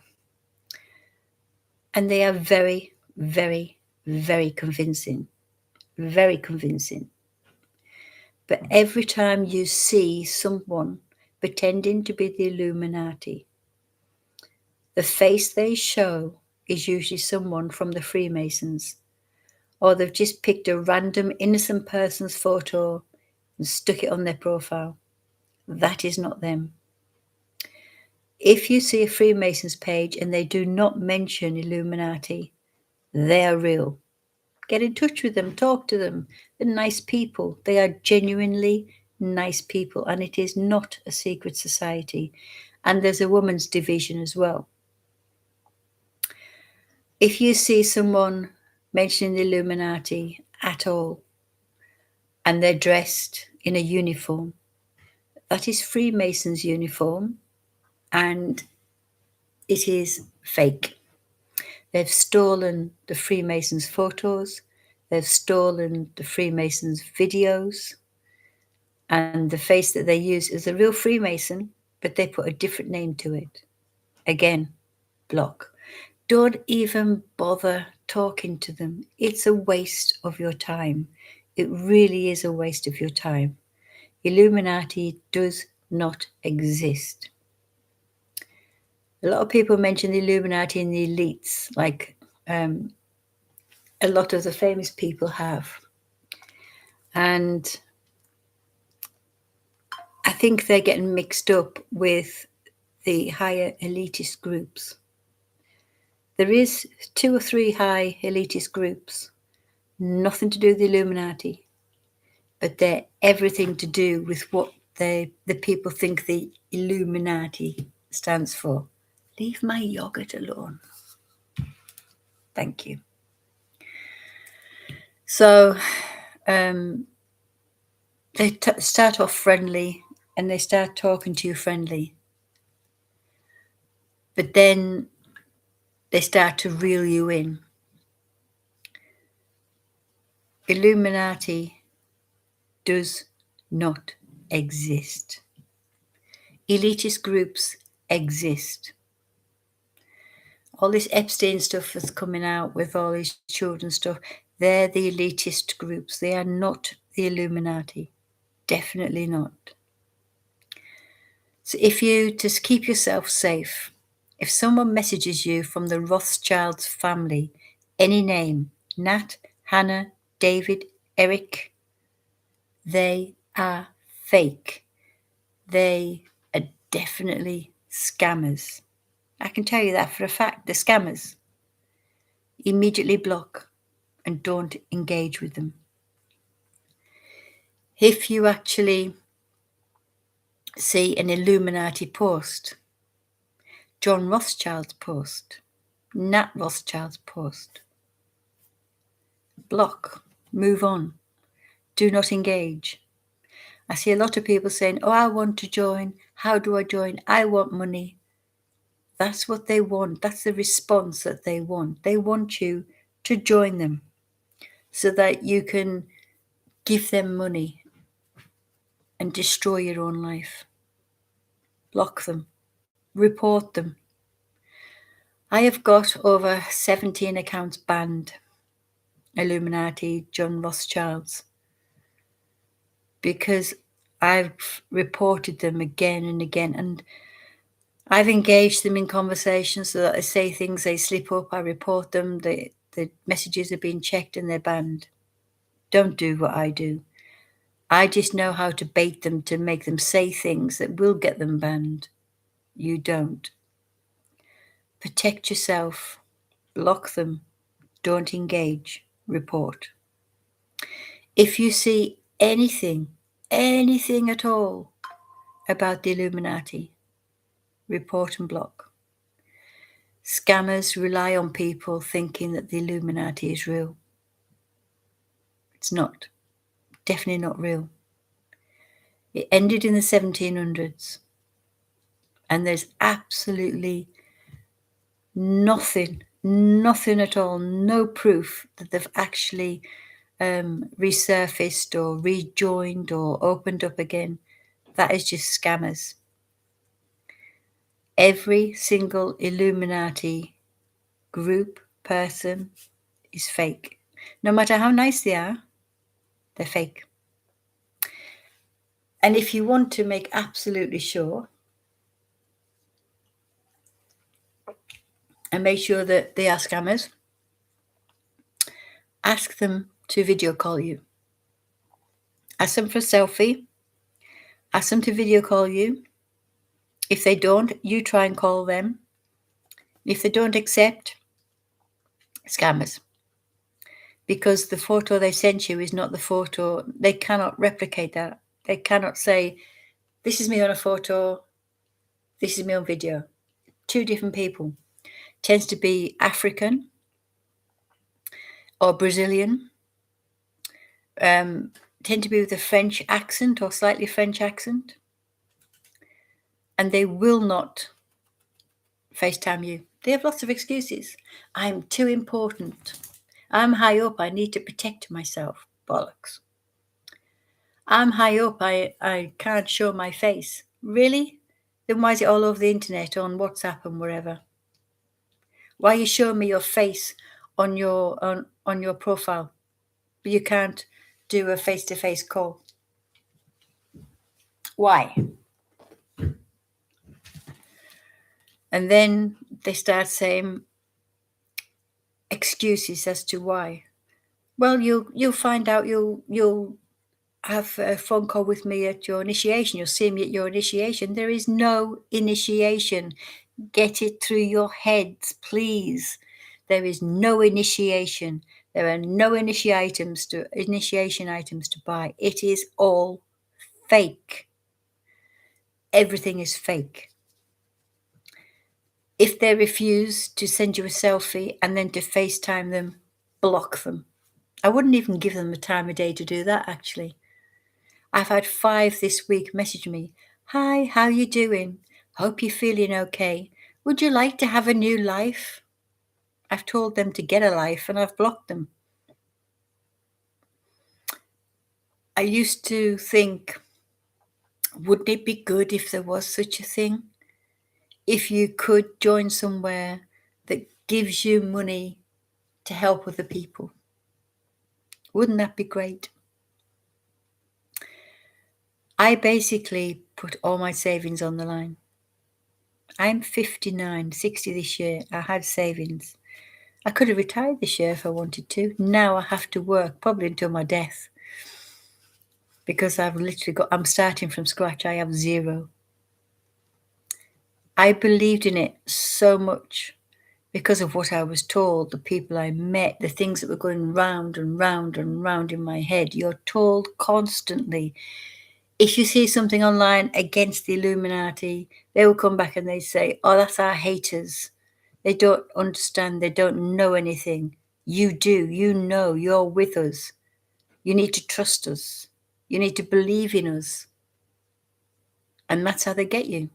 And they are very, very, very convincing. Very convincing. But every time you see someone pretending to be the Illuminati, the face they show is usually someone from the Freemasons, or they've just picked a random innocent person's photo and stuck it on their profile. That is not them. If you see a Freemasons page and they do not mention Illuminati, they are real. Get in touch with them, talk to them. They're nice people. They are genuinely nice people, and it is not a secret society. And there's a women's division as well. If you see someone mentioning the Illuminati at all, and they're dressed in a uniform, that is Freemasons' uniform, and it is fake. They've stolen the Freemasons' photos. They've stolen the Freemasons' videos. And the face that they use is a real Freemason, but they put a different name to it. Again, block. Don't even bother talking to them. It's a waste of your time. It really is a waste of your time. Illuminati does not exist. A lot of people mention the Illuminati and the elites, like a lot of the famous people have. And I think they're getting mixed up with the higher elitist groups. There is 2 or 3 high elitist groups, nothing to do with the Illuminati, but they're everything to do with what the people think the Illuminati stands for. Leave my yogurt alone. Thank you. So they start off friendly and they start talking to you friendly. But then they start to reel you in. Illuminati does not exist. Elitist groups exist. All this Epstein stuff that's coming out with all these children stuff, they're the elitist groups. They are not the Illuminati. Definitely not. So if you just keep yourself safe, if someone messages you from the Rothschilds family, any name, Nat, Hannah, David, Eric, they are fake. They are definitely scammers. I can tell you that for a fact. They're scammers. Immediately block and don't engage with them. If you actually see an Illuminati post, John Rothschild's post, Nat Rothschild's post, block, move on, do not engage. I see a lot of people saying, oh, I want to join. How do I join? I want money. That's what they want. That's the response that they want. They want you to join them so that you can give them money and destroy your own life. Block them. Report them. I have got over 17 accounts banned. Illuminati, John Rothschilds. Because I've reported them again and again. And I've engaged them in conversations so that I say things, they slip up, I report them, the messages are being checked and they're banned. Don't do what I do. I just know how to bait them to make them say things that will get them banned. You don't. Protect yourself. Block them. Don't engage. Report. If you see anything at all about the Illuminati, report and block. Scammers rely on people thinking that the Illuminati is real. It's not. Definitely not real. It ended in the 1700s. And there's absolutely nothing at all, no proof that they've actually resurfaced or rejoined or opened up again. That is just scammers. Every single Illuminati group, person is fake. No matter how nice they are, they're fake. And if you want to make absolutely sure and make sure that they are scammers, ask them to video call you. Ask them for a selfie. Ask them to video call you. If they don't, you try and call them. If they don't accept, scammers. Because the photo they sent you is not the photo. They cannot replicate that. They cannot say, this is me on a photo, this is me on video. Two different people. Tends to be African or Brazilian. Tend to be with a French accent or slightly French accent. And they will not FaceTime you. They have lots of excuses. I'm too important. I'm high up. I need to protect myself. Bollocks. I'm high up. I can't show my face. Really? Then why is it all over the internet, on WhatsApp and wherever? Why are you showing me your face on your profile, but you can't do a face-to-face call? Why? And then they start saying excuses as to why. Well, you'll find out. You'll have a phone call with me at your initiation. You'll see me at your initiation. There is no initiation. Get it through your heads, please. There is no initiation. There are no initiation items to buy. It is all fake. Everything is fake. If they refuse to send you a selfie and then to FaceTime them, block them. I wouldn't even give them the time of day to do that, actually. I've had 5 this week message me. Hi, how you doing? Hope you're feeling okay. Would you like to have a new life? I've told them to get a life and I've blocked them. I used to think, wouldn't it be good if there was such a thing? If you could join somewhere that gives you money to help other people. Wouldn't that be great? I basically put all my savings on the line. I'm 59, 60 this year. I had savings. I could have retired this year if I wanted to. Now I have to work probably until my death because I'm starting from scratch. I have 0. I believed in it so much because of what I was told, the people I met, the things that were going round and round and round in my head. You're told constantly. If you see something online against the Illuminati, they will come back and they say, oh, that's our haters. They don't understand. They don't know anything. You do. You know. You're with us. You need to trust us. You need to believe in us. And that's how they get you.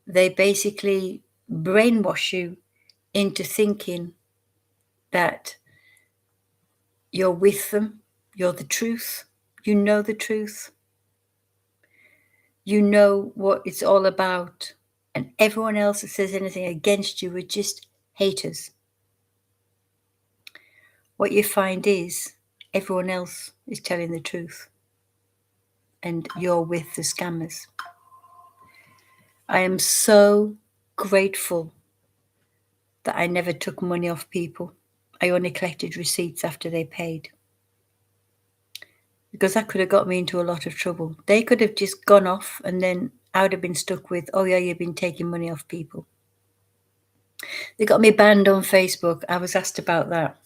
They basically brainwash you into thinking that you're with them. You're the truth. You know the truth. You know what it's all about. And everyone else that says anything against you are just haters. What you find is everyone else is telling the truth. And you're with the scammers. I am so grateful that I never took money off people. I only collected receipts after they paid. Because that could have got me into a lot of trouble. They could have just gone off and then I would have been stuck with, oh yeah, you've been taking money off people. They got me banned on Facebook. I was asked about that.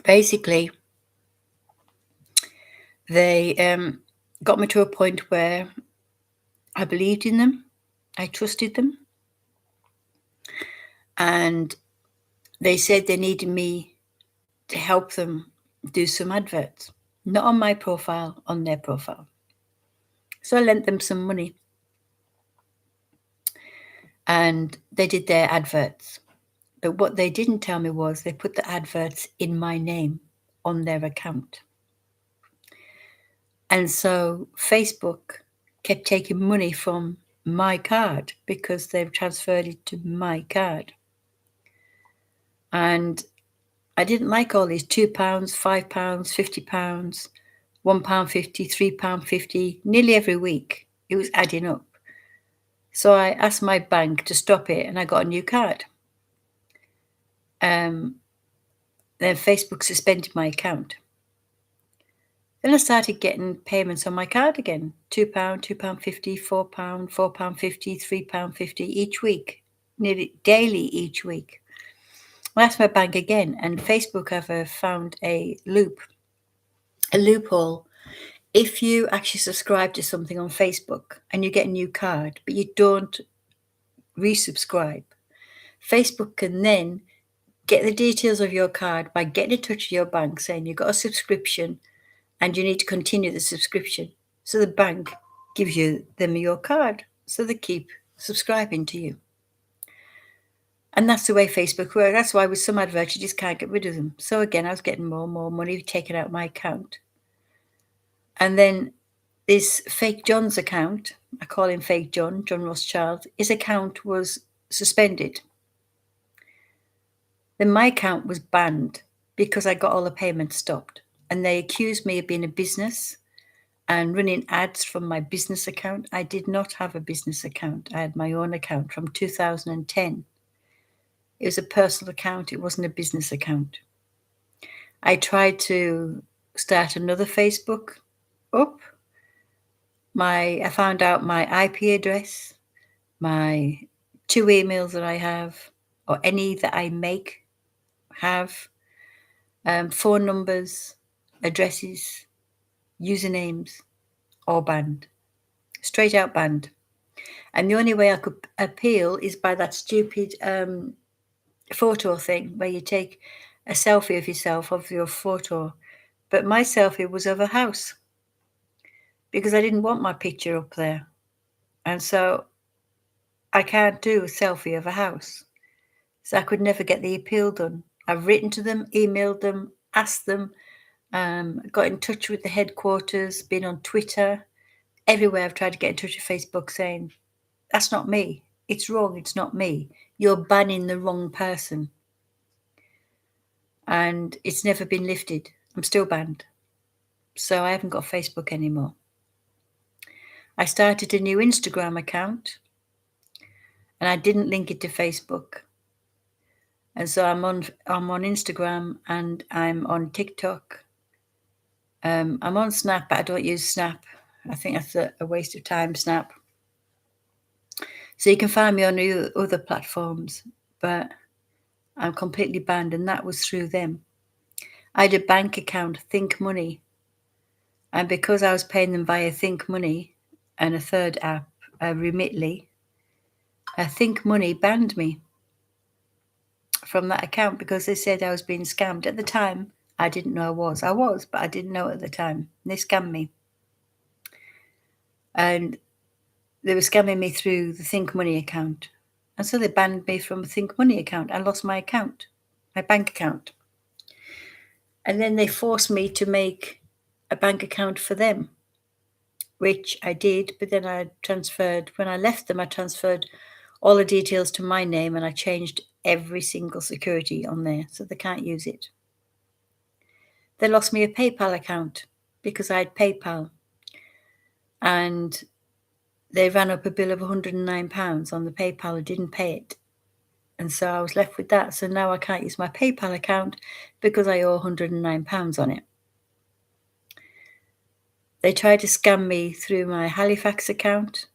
Basically, they got me to a point where I believed in them. I trusted them. And they said they needed me to help them do some adverts. Not on my profile, on their profile. So I lent them some money. And they did their adverts. But what they didn't tell me was they put the adverts in my name on their account. And so Facebook kept taking money from my card because they've transferred it to my card. And I didn't like all these £2, £5, £50, £1.50, £3.50, nearly every week. It was adding up. So I asked my bank to stop it and I got a new card. Then Facebook suspended my account. Then I started getting payments on my card again. £2, £2.50, £4, £4.50, £3.50 each week, nearly daily each week. I asked my bank again, and Facebook have found a loophole. If you actually subscribe to something on Facebook and you get a new card, but you don't resubscribe, Facebook can then get the details of your card by getting in touch with your bank saying you've got a subscription and you need to continue the subscription. So the bank gives them your card. So they keep subscribing to you. And that's the way Facebook works. That's why with some adverts, you just can't get rid of them. So again, I was getting more and more money taken out of my account. And then this fake John's account, I call him fake John Rothschild, his account was suspended. Then my account was banned because I got all the payments stopped. And they accused me of being a business and running ads from my business account. I did not have a business account. I had my own account from 2010. It was a personal account. It wasn't a business account. I tried to start another Facebook up. I found out my IP address, my 2 emails that I have, or any that I have, phone numbers, addresses, usernames, all banned. Straight out banned. And the only way I could appeal is by that stupid photo thing where you take a selfie of yourself, of your photo. But my selfie was of a house because I didn't want my picture up there. And so I can't do a selfie of a house. So I could never get the appeal done. I've written to them, emailed them, asked them, got in touch with the headquarters, been on Twitter, everywhere I've tried to get in touch with Facebook saying, that's not me. It's wrong. It's not me. You're banning the wrong person. And it's never been lifted. I'm still banned. So I haven't got Facebook anymore. I started a new Instagram account and I didn't link it to Facebook. And so I'm on Instagram and I'm on TikTok. I'm on Snap, but I don't use Snap. I think that's a waste of time, Snap. So you can find me on other platforms, but I'm completely banned, and that was through them. I had a bank account, Think Money, and because I was paying them via Think Money and a third app, Remitly, Think Money banned me from that account because they said I was being scammed. At the time, I didn't know I was. I was, but I didn't know at the time. They scammed me. And they were scamming me through the Think Money account. And so they banned me from a Think Money account. I lost my account, my bank account. And then they forced me to make a bank account for them, which I did. But then I transferred, when I left them, I transferred all the details to my name and I changed every single security on there so they can't use it. They lost me a PayPal account because I had PayPal. And they ran up a bill of £109 on the PayPal. I didn't pay it. And so I was left with that. So now I can't use my PayPal account because I owe £109 on it. They tried to scam me through my Halifax account.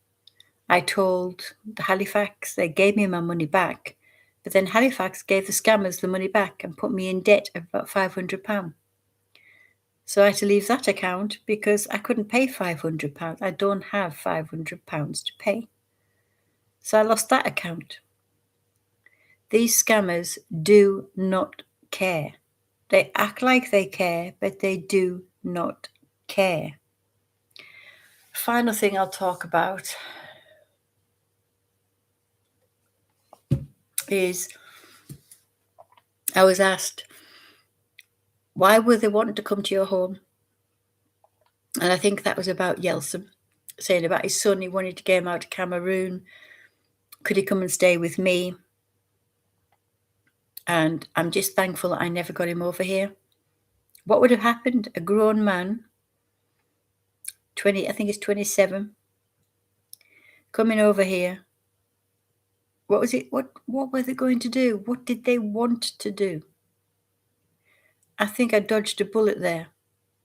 I told the Halifax, they gave me my money back. But then Halifax gave the scammers the money back and put me in debt of about £500. So I had to leave that account because I couldn't pay £500. I don't have £500 to pay. So I lost that account. These scammers do not care. They act like they care, but they do not care. Final thing I'll talk about is I was asked, why were they wanting to come to your home? And I think that was about Yeltsin, saying about his son, he wanted to get him out to Cameroon. Could he come and stay with me? And I'm just thankful that I never got him over here. What would have happened? A grown man, 20, I think he's 27, coming over here. What was it? What were they going to do? What did they want to do? I think I dodged a bullet there.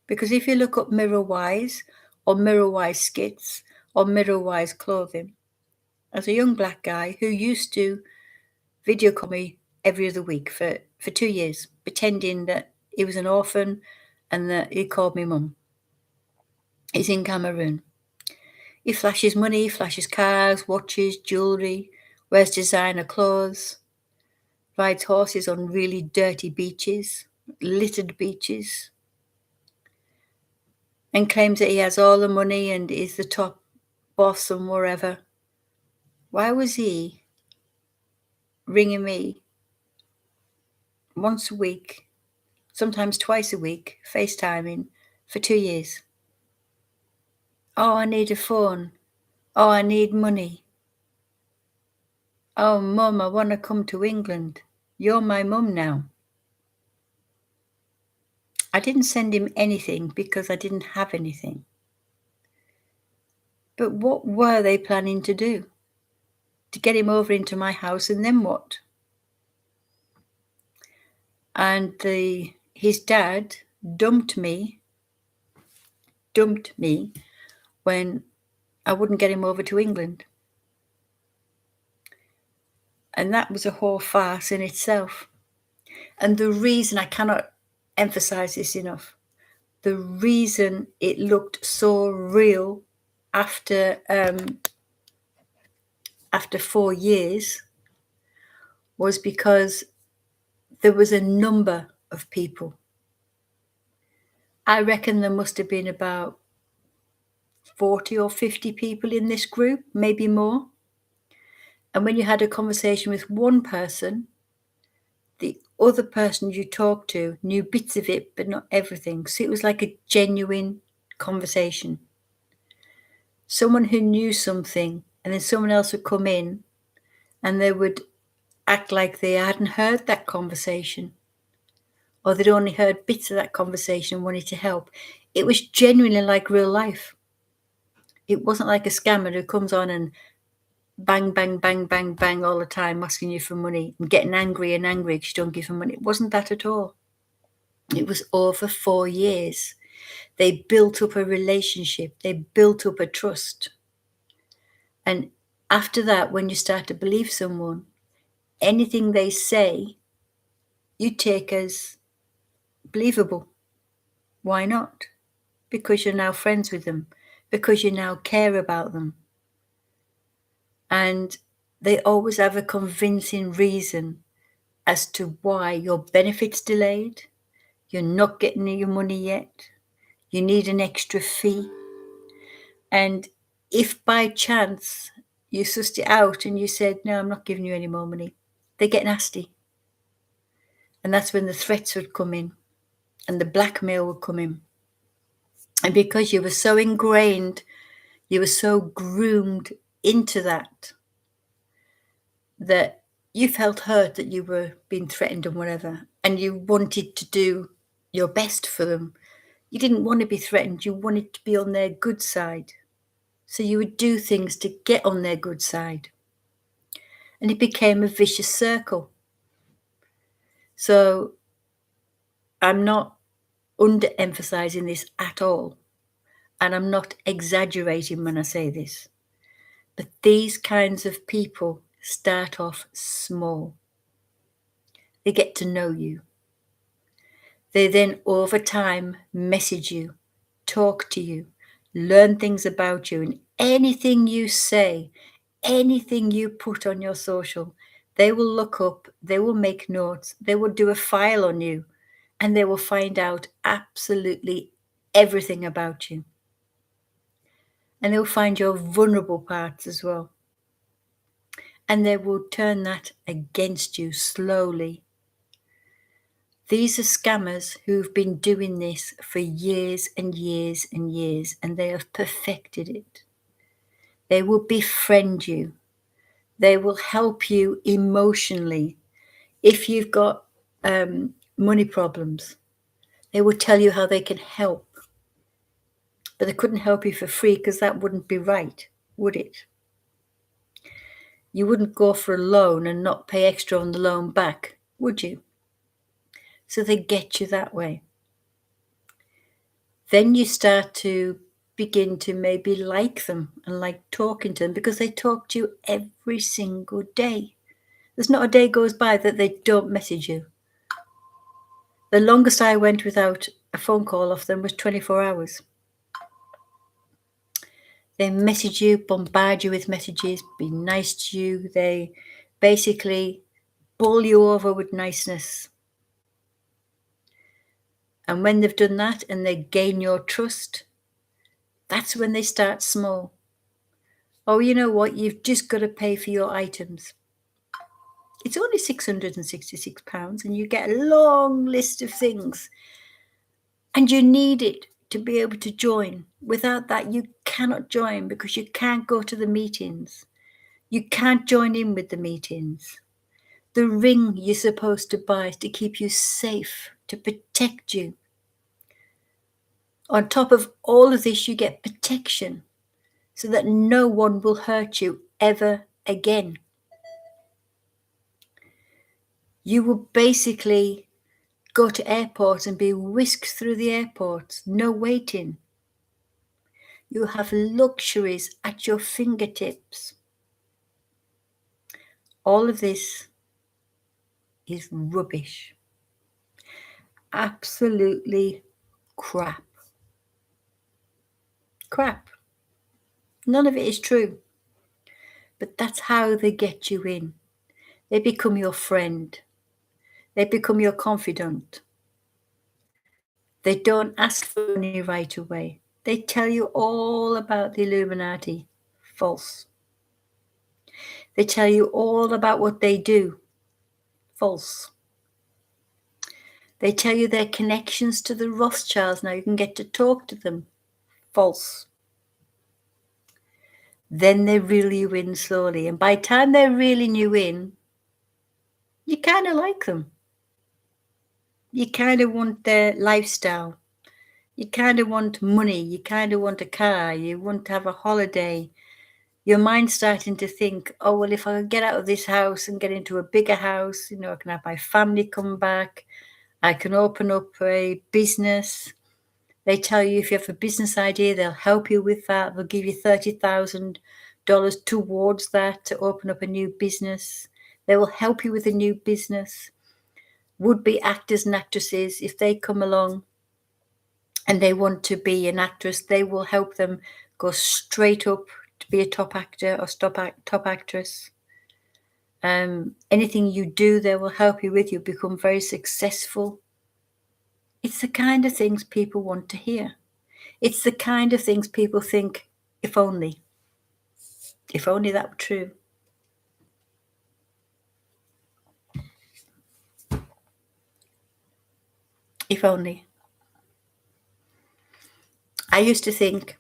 Because if you look up Mirrorwise or Mirrorwise skits or Mirrorwise clothing, as a young black guy who used to video call me every other week for 2 years, pretending that he was an orphan and that he called me mum. He's in Cameroon. He flashes money, he flashes cars, watches, jewellery, wears designer clothes, rides horses on really dirty beaches, littered beaches, and claims that he has all the money and is the top boss and wherever. Why was he ringing me once a week, sometimes twice a week, FaceTiming for 2 years? Oh, I need a phone. Oh, I need money. Oh, Mum, I want to come to England. You're my mum now. I didn't send him anything because I didn't have anything. But what were they planning to do? To get him over into my house, and then what? and his dad dumped me when I wouldn't get him over to England. And that was a whole farce in itself. And the reason, I cannot emphasize this enough, the reason it looked so real after 4 years was because there was a number of people. I reckon there must have been about 40 or 50 people in this group, maybe more. And when you had a conversation with one person, the other person you talked to knew bits of it, but not everything. So it was like a genuine conversation. Someone who knew something, and then someone else would come in and they would act like they hadn't heard that conversation, or they'd only heard bits of that conversation and wanted to help. It was genuinely like real life. It wasn't like a scammer who comes on and bang, bang, bang, bang, bang all the time asking you for money and getting angry because you don't give them money. It wasn't that at all. It was over 4 years. They built up a relationship. They built up a trust. And after that, when you start to believe someone, anything they say, you take as believable. Why not? Because you're now friends with them, because you now care about them. And they always have a convincing reason as to why your benefit's delayed, you're not getting your money yet, you need an extra fee. And if by chance you sussed it out and you said, no, I'm not giving you any more money, they get nasty. And that's when the threats would come in and the blackmail would come in. And because you were so ingrained, you were so groomed into that you felt hurt that you were being threatened and whatever, and you wanted to do your best for them. You didn't want to be threatened. You wanted to be on their good side. So you would do things to get on their good side. And it became a vicious circle. So I'm not underemphasizing this at all. And I'm not exaggerating when I say this. But these kinds of people start off small. They get to know you. They then, over time, message you, talk to you, learn things about you, and anything you say, anything you put on your social, they will look up, they will make notes, they will do a file on you, and they will find out absolutely everything about you. And they will find your vulnerable parts as well. And they will turn that against you slowly. These are scammers who've been doing this for years and years and years, and they have perfected it. They will befriend you. They will help you emotionally. If you've got money problems, they will tell you how they can help. But they couldn't help you for free because that wouldn't be right, would it? You wouldn't go for a loan and not pay extra on the loan back, would you? So they get you that way. Then you start to begin to maybe like them and like talking to them because they talk to you every single day. There's not a day goes by that they don't message you. The longest I went without a phone call off them was 24 hours. They message you, bombard you with messages, be nice to you. They basically bowl you over with niceness. And when they've done that and they gain your trust, that's when they start small. Oh, you know what? You've just got to pay for your items. It's only £666 and you get a long list of things. And you need it to be able to join. Without that, you cannot join because you can't go to the meetings. You can't join in with the meetings. The ring you're supposed to buy is to keep you safe, to protect you. On top of all of this, you get protection so that no one will hurt you ever again. You will basically go to airports and be whisked through the airports, no waiting. You have luxuries at your fingertips. All of this is rubbish. Absolutely crap. Crap. None of it is true. But that's how they get you in. They become your friend. They become your confidant. They don't ask for money right away. They tell you all about the Illuminati. False. They tell you all about what they do. False. They tell you their connections to the Rothschilds. Now you can get to talk to them. False. Then they reel you in slowly. And by the time they're reeling you in, you kind of like them. You kind of want their lifestyle. You kind of want money. You kind of want a car. You want to have a holiday. Your mind's starting to think, oh, well, if I get out of this house and get into a bigger house, you know, I can have my family come back. I can open up a business. They tell you if you have a business idea, they'll help you with that. They'll give you $30,000 towards that to open up a new business. They will help you with a new business. Would-be actors and actresses, if they come along and they want to be an actress, they will help them go straight up to be a top actor or top actress. Anything you do, they will help you with. You become very successful. It's the kind of things people want to hear. It's the kind of things people think, if only. If only that were true. If only. I used to think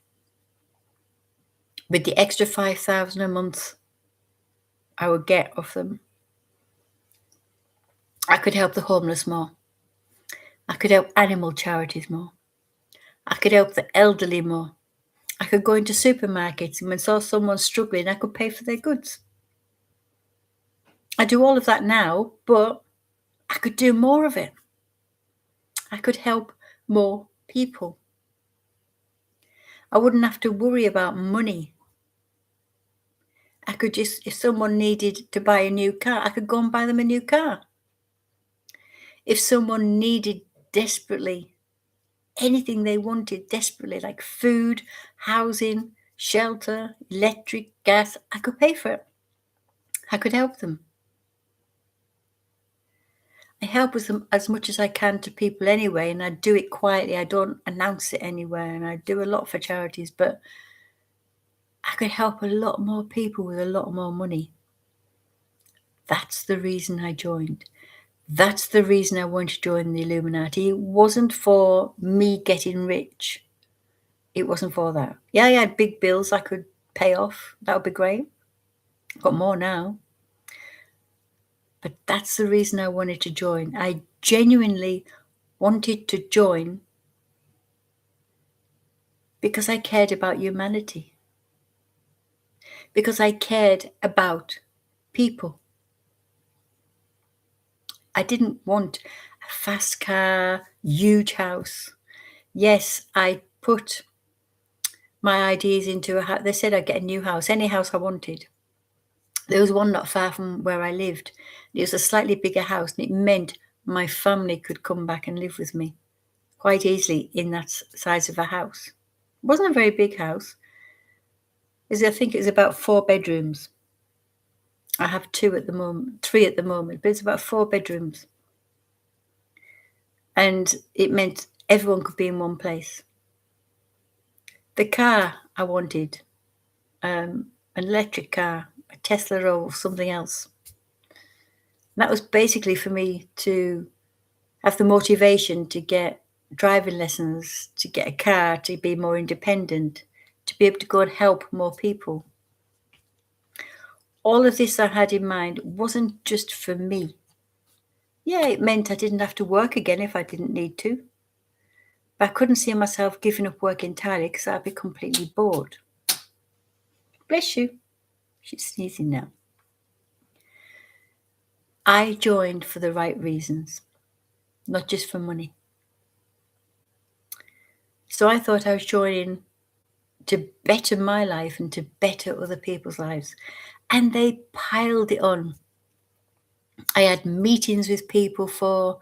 with the extra $5,000 a month I would get off them, I could help the homeless more. I could help animal charities more. I could help the elderly more. I could go into supermarkets and when I saw someone struggling, I could pay for their goods. I do all of that now, but I could do more of it. I could help more people. I wouldn't have to worry about money. I could just, if someone needed to buy a new car, I could go and buy them a new car. If someone needed desperately anything they wanted desperately, like food, housing, shelter, electric, gas, I could pay for it. I could help them. I help with them as much as I can to people anyway, and I do it quietly. I don't announce it anywhere, and I do a lot for charities, but I could help a lot more people with a lot more money. That's the reason I joined. That's the reason I wanted to join the Illuminati. It wasn't for me getting rich. It wasn't for that. Yeah, I had big bills I could pay off. That would be great. I've got more now. But that's the reason I wanted to join. I genuinely wanted to join because I cared about humanity. Because I cared about people. I didn't want a fast car, huge house. Yes, I put my ideas into a house. They said I'd get a new house, any house I wanted. There was one not far from where I lived. It was a slightly bigger house, and it meant my family could come back and live with me quite easily in that size of a house. It wasn't a very big house. I think it was about 4 bedrooms. I have 2 at the moment, 3 at the moment, but it's about 4 bedrooms. And it meant everyone could be in one place. The car I wanted, an electric car, a Tesla or something else. That was basically for me to have the motivation to get driving lessons, to get a car, to be more independent, to be able to go and help more people. All of this I had in mind wasn't just for me. Yeah, it meant I didn't have to work again if I didn't need to. But I couldn't see myself giving up work entirely because I'd be completely bored. Bless you. She's sneezing now. I joined for the right reasons. not just for money. So I thought I was joining to better my life and to better other people's lives. And they piled it on. I had meetings with people for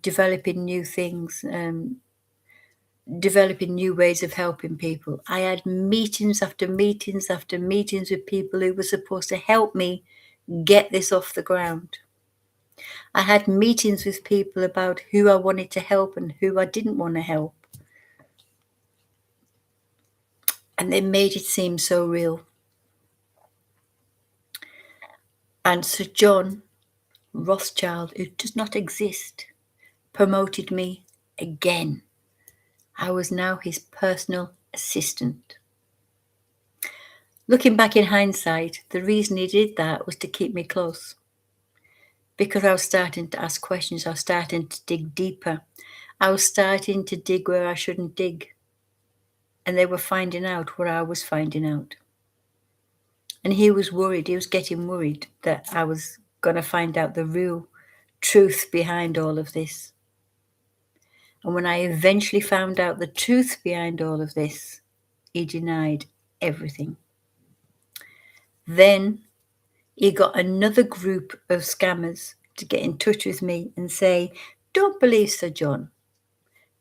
developing new things, developing new ways of helping people. I had meetings after meetings after meetings with people who were supposed to help me get this off the ground. I had meetings with people about who I wanted to help and who I didn't want to help. And they made it seem so real. And Sir John Rothschild, who does not exist, promoted me again. I was now his personal assistant. Looking back in hindsight, the reason he did that was to keep me close. Because I was starting to ask questions, I was starting to dig deeper. I was starting to dig where I shouldn't dig. And they were finding out what I was finding out. And he was worried, he was getting worried that I was going to find out the real truth behind all of this. And when I eventually found out the truth behind all of this, he denied everything. Then he got another group of scammers to get in touch with me and say, don't believe Sir John.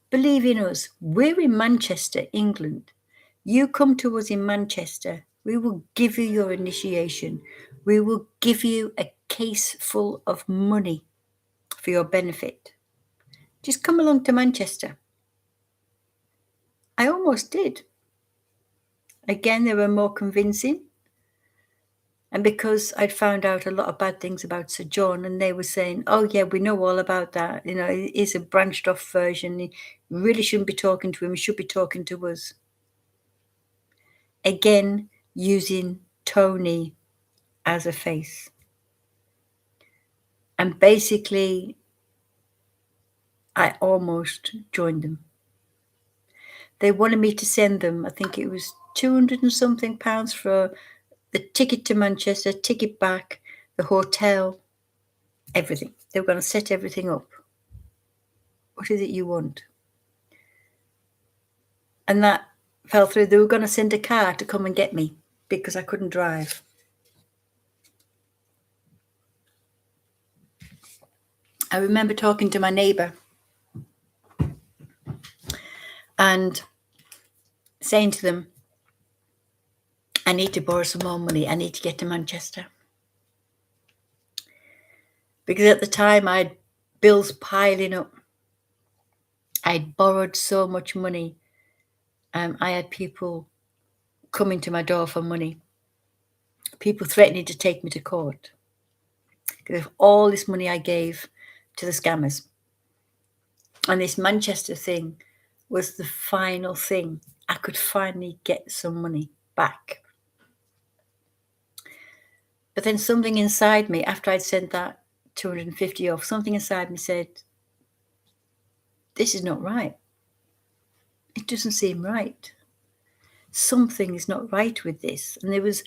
Believe in us. We're in Manchester, England. You come to us in Manchester. We will give you your initiation. We will give you a case full of money for your benefit. Just come along to Manchester. I almost did. Again, they were more convincing. And because I'd found out a lot of bad things about Sir John, and they were saying, oh, yeah, we know all about that. You know, it is a branched off version. You really shouldn't be talking to him. You should be talking to us. Again, using Tony as a face. And basically, I almost joined them. They wanted me to send them, I think it was 200 and something pounds for the ticket to Manchester, ticket back, the hotel, everything. They were going to set everything up. What is it you want? And that fell through. They were going to send a car to come and get me because I couldn't drive. I remember talking to my neighbour and saying to them, I need to borrow some more money. I need to get to Manchester. Because at the time I had bills piling up. I'd borrowed so much money. I had people coming to my door for money. People threatening to take me to court. Because of all this money I gave to the scammers. And this Manchester thing was the final thing. I could finally get some money back. But then something inside me, after I'd sent that 250 off, something inside me said, this is not right. It doesn't seem right. Something is not right with this. And there was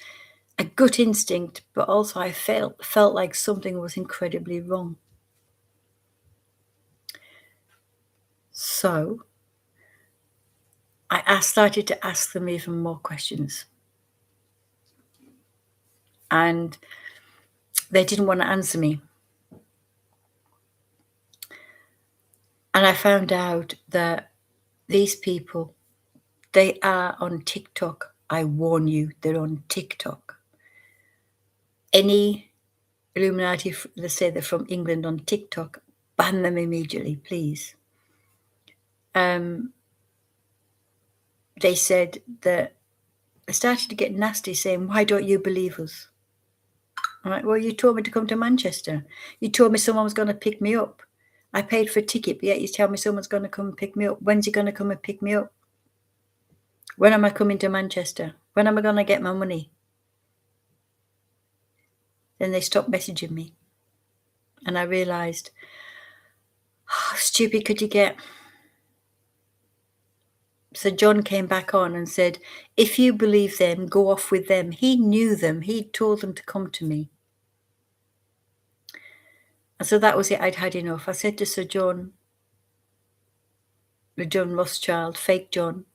a gut instinct, but also I felt like something was incredibly wrong. So I started to ask them even more questions. And they didn't want to answer me. And I found out that these people, they are on TikTok. I warn you, they're on TikTok. Any Illuminati, let's say they're from England on TikTok, ban them immediately, please. They said that they started to get nasty, saying, why don't you believe us? I'm like, well, you told me to come to Manchester. You told me someone was going to pick me up. I paid for a ticket, but yet you tell me someone's going to come and pick me up. When's he going to come and pick me up? When am I coming to Manchester? When am I going to get my money? Then they stopped messaging me. And I realised, how stupid could you get? So John came back on and said, if you believe them, go off with them. He knew them. He told them to come to me. And so that was it. I'd had enough. I said to Sir John, the John Rothschild, fake John,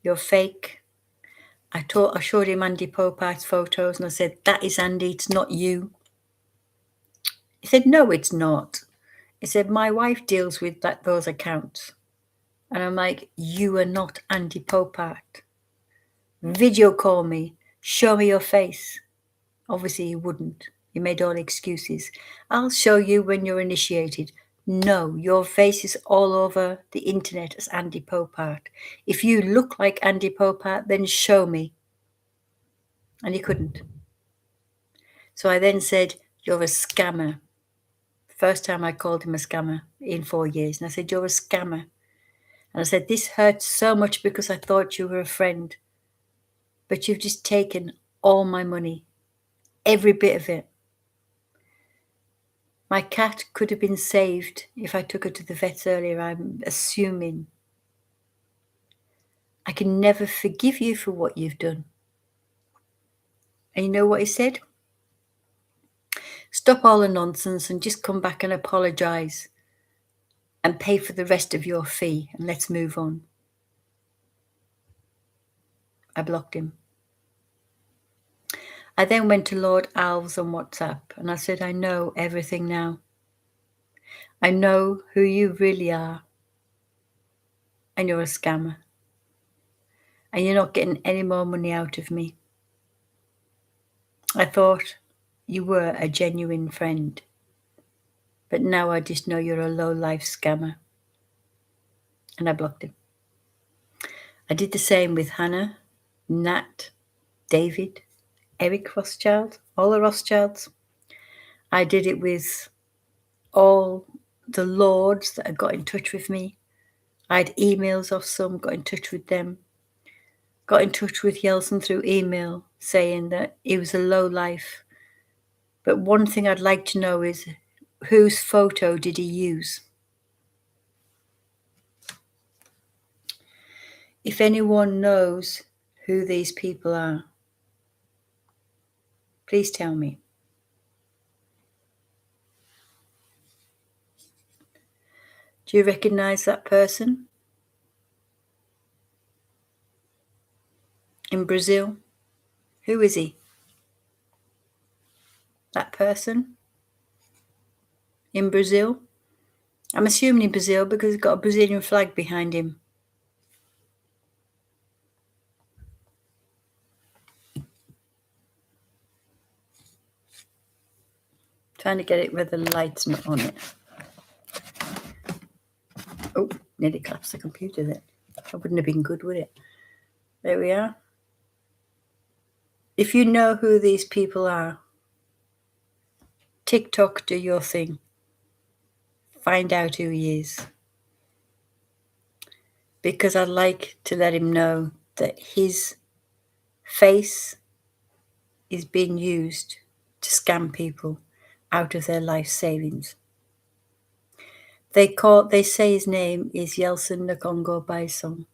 you're fake. I showed him Andy Popart's photos and I said, that is Andy, it's not you. He said, no, it's not. He said, my wife deals with those accounts. And I'm like, you are not Andy Popart. Video call me. Show me your face. Obviously, he wouldn't. He made all excuses. I'll show you when you're initiated. No, your face is all over the internet as Andy Popart. If you look like Andy Popart, then show me. And he couldn't. So I then said, you're a scammer. First time I called him a scammer in 4 years. And I said, you're a scammer. And I said, this hurts so much because I thought you were a friend. But you've just taken all my money. Every bit of it. My cat could have been saved if I took her to the vets earlier, I'm assuming. I can never forgive you for what you've done. And you know what he said? Stop all the nonsense and just come back and apologise and pay for the rest of your fee and let's move on. I blocked him. I then went to Lord Alves on WhatsApp and I said, I know everything now. I know who you really are. And you're a scammer. And you're not getting any more money out of me. I thought you were a genuine friend. But now I just know you're a low-life scammer. And I blocked him. I did the same with Hannah, Nat, David, Eric Rothschild, all the Rothschilds. I did it with all the lords that had got in touch with me. I had emails of some, got in touch with them. Got in touch with Yeltsin through email saying that he was a low life. But one thing I'd like to know is whose photo did he use? If anyone knows who these people are, please tell me. Do you recognize that person? In Brazil? Who is he? That person? In Brazil? I'm assuming in Brazil because he's got a Brazilian flag behind him. Trying to get it where the light's not on it. Oh, nearly collapsed the computer there. That wouldn't have been good, would it? There we are. If you know who these people are, TikTok, do your thing. Find out who he is. Because I'd like to let him know that his face is being used to scam people out of their life savings. They say his name is Yeltsin Nkongo Baisong.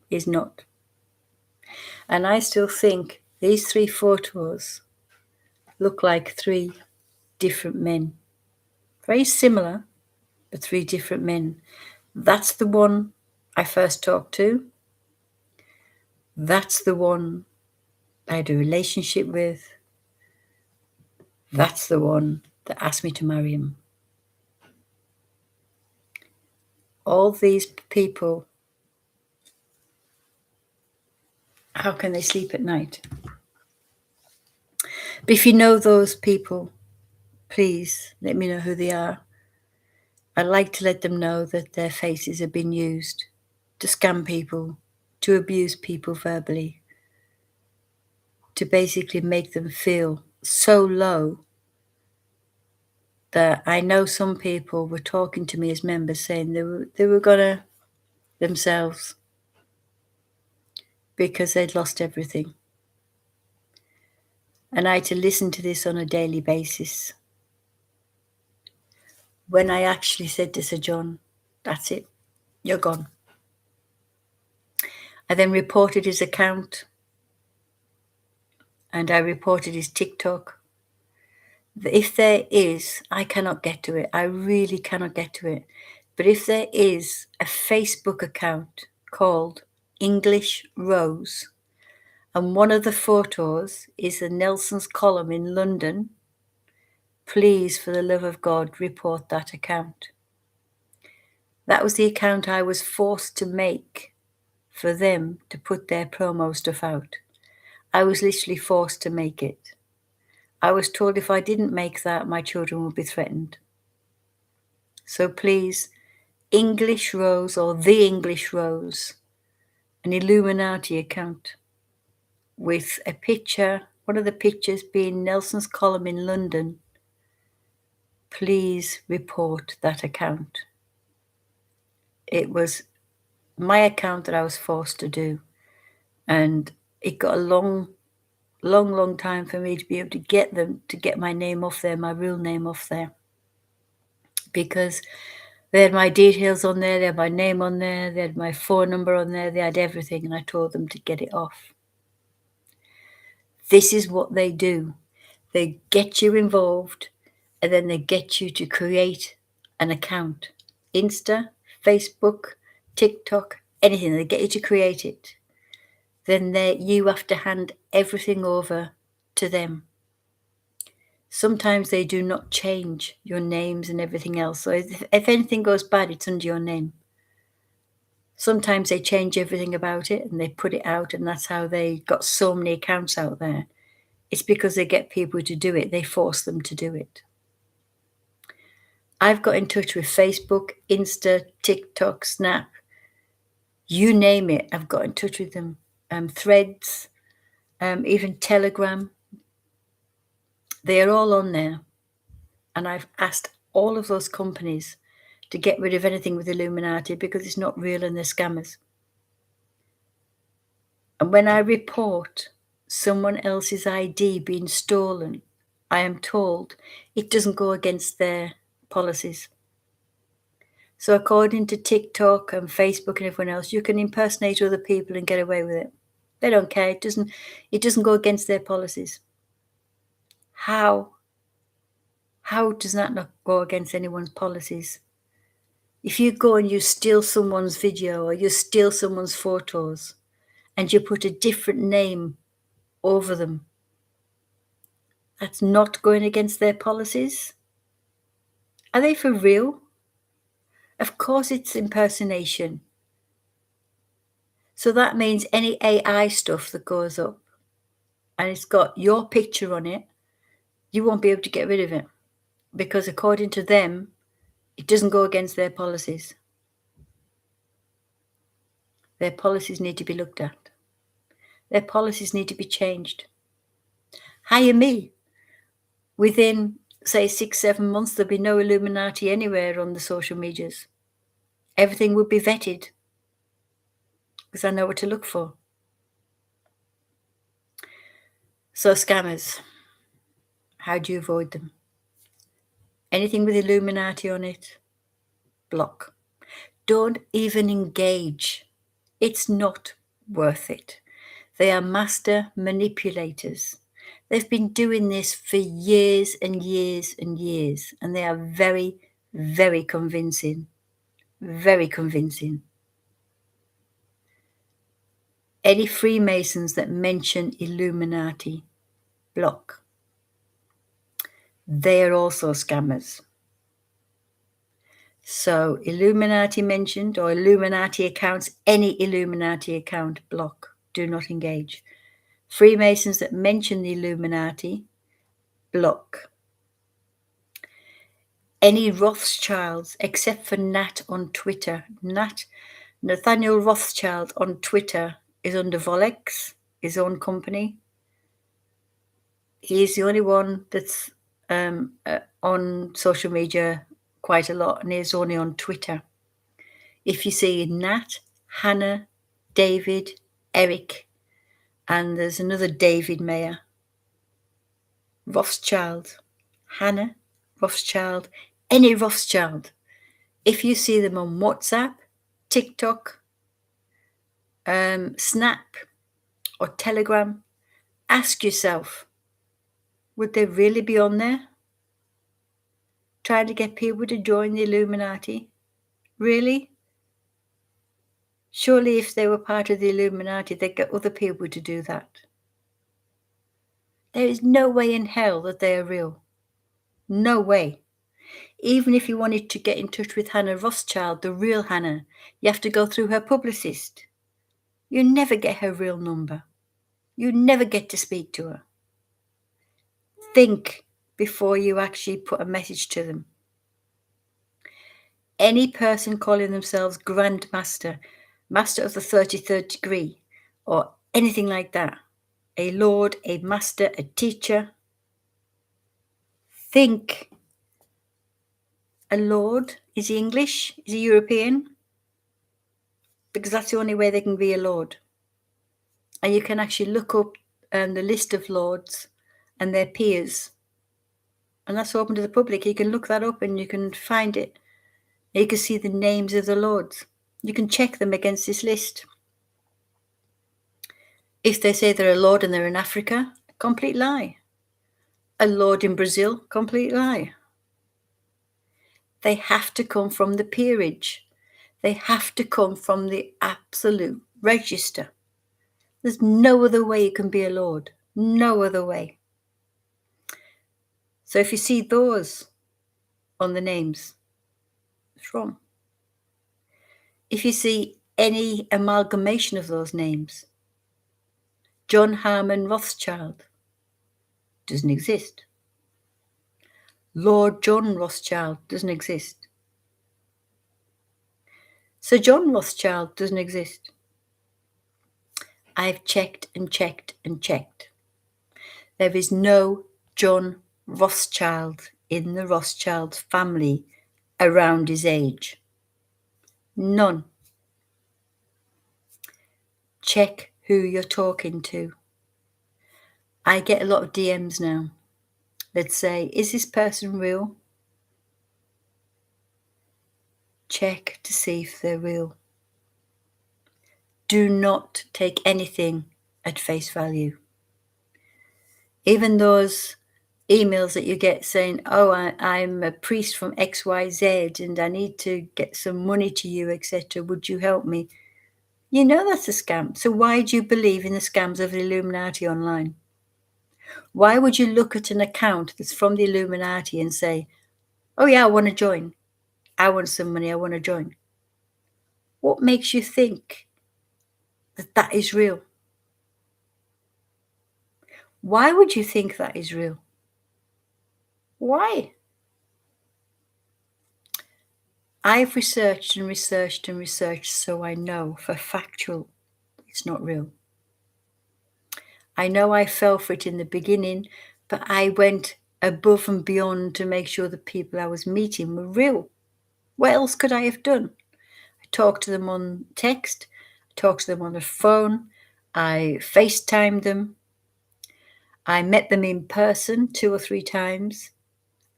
He's not. And I still think these 3 photos look like 3 different men. Very similar, but 3 different men. That's the one I first talked to. That's the one I had a relationship with. That's the one that asked me to marry him. All these people, how can they sleep at night? But if you know those people, please let me know who they are. I'd like to let them know that their faces have been used to scam people, to abuse people verbally, to basically make them feel so low that I know some people were talking to me as members saying they were gonna themselves because they'd lost everything. And I had to listen to this on a daily basis. When I actually said to Sir John, that's it, you're gone. I then reported his account and I reported his TikTok If there is, I cannot get to it. I really cannot get to it. But if there is a Facebook account called English Rose, and one of the photos is the Nelson's column in London, please, for the love of God, report that account. That was the account I was forced to make for them to put their promo stuff out. I was literally forced to make it. I was told if I didn't make that, my children would be threatened. So please, English Rose or The English Rose, an Illuminati account with a picture, one of the pictures being Nelson's column in London, please report that account. It was my account that I was forced to do. And it got a long time for me to be able to get them, to get my name off there, my real name off there. Because they had my details on there, they had my name on there, they had my phone number on there, they had everything, and I told them to get it off. This is what they do. They get you involved, and then they get you to create an account. Insta, Facebook, TikTok, anything. They get you to create it. Then you have to hand everything over to them. Sometimes they do not change your names and everything else. So if anything goes bad, it's under your name. Sometimes they change everything about it and they put it out, and that's how they got so many accounts out there. It's because they get people to do it. They force them to do it. I've got in touch with Facebook, Insta, TikTok, Snap, you name it. I've got in touch with them. Threads, even Telegram. They are all on there. And I've asked all of those companies to get rid of anything with Illuminati because it's not real and they're scammers. And when I report someone else's ID being stolen, I am told it doesn't go against their policies. So according to TikTok and Facebook and everyone else, you can impersonate other people and get away with it. They don't care. It doesn't go against their policies. How does that not go against anyone's policies? If you go and you steal someone's video or you steal someone's photos and you put a different name over them, that's not going against their policies? Are they for real? Of course it's impersonation. So that means any AI stuff that goes up and it's got your picture on it, you won't be able to get rid of it because according to them, it doesn't go against their policies. Their policies need to be looked at. Their policies need to be changed. Hire me. Within, say, 6-7 months, there'll be no Illuminati anywhere on the social medias. Everything would be vetted because I know what to look for. So scammers, how do you avoid them? Anything with Illuminati on it, block. Don't even engage. It's not worth it. They are master manipulators. They've been doing this for years and years and years, and they are very, very convincing. Very convincing. Any Freemasons that mention Illuminati, block. They are also scammers. So Illuminati mentioned or Illuminati accounts, any Illuminati account, block. Do not engage. Freemasons that mention the Illuminati, block. Any Rothschilds except for Nat on Twitter. Nathaniel Rothschild on Twitter is under Volex, his own company. He's the only one that's on social media quite a lot, and he's only on Twitter. If you see Nat, Hannah, David, Eric, and there's another David Mayer, Rothschild, Hannah, Rothschild, any Rothschild. If you see them on WhatsApp, TikTok, Snap, or Telegram, ask yourself, would they really be on there? trying to get people to join the Illuminati? Really? Surely if they were part of the Illuminati, they'd get other people to do that. There is no way in hell that they are real. No way. Even if you wanted to get in touch with Hannah Rothschild, the real Hannah, you have to go through her publicist. You never get her real number. You never get to speak to her. Think before you actually put a message to them. Any person calling themselves Grand Master, Master of the 33rd degree, or anything like that, a Lord, a Master, a teacher, think. A Lord, is he English? Is he European? Because that's the only way they can be a Lord. And you can actually look up the list of Lords and their peers. And that's open to the public. You can look that up and you can find it. You can see the names of the Lords. You can check them against this list. If they say they're a Lord and they're in Africa, complete lie. A Lord in Brazil, complete lie. They have to come from the peerage. They have to come from the absolute register. There's no other way you can be a Lord. No other way. So if you see those on the names, it's wrong. If you see any amalgamation of those names, John Harmon Rothschild doesn't exist. Lord John Rothschild doesn't exist. Sir John Rothschild doesn't exist. I've checked and checked and checked. There is no John Rothschild in the Rothschild family around his age. None. Check who you're talking to. I get a lot of DMs now that say, is this person real? Check to see if they're real. Do not take anything at face value. Even those emails that you get saying, oh, I'm a priest from XYZ and I need to get some money to you, etc. Would you help me? You know that's a scam. So why do you believe in the scams of the Illuminati online? Why would you look at an account that's from the Illuminati and say, oh yeah, I want to join. I want some money, I want to join. What makes you think that that is real? Why would you think that is real? Why? I've researched and researched and researched, so I know for factual it's not real. I know I fell for it in the beginning, but I went above and beyond to make sure the people I was meeting were real. What else could I have done? I talked to them on text, I talked to them on the phone, I FaceTimed them, I met them in person 2 or 3 times.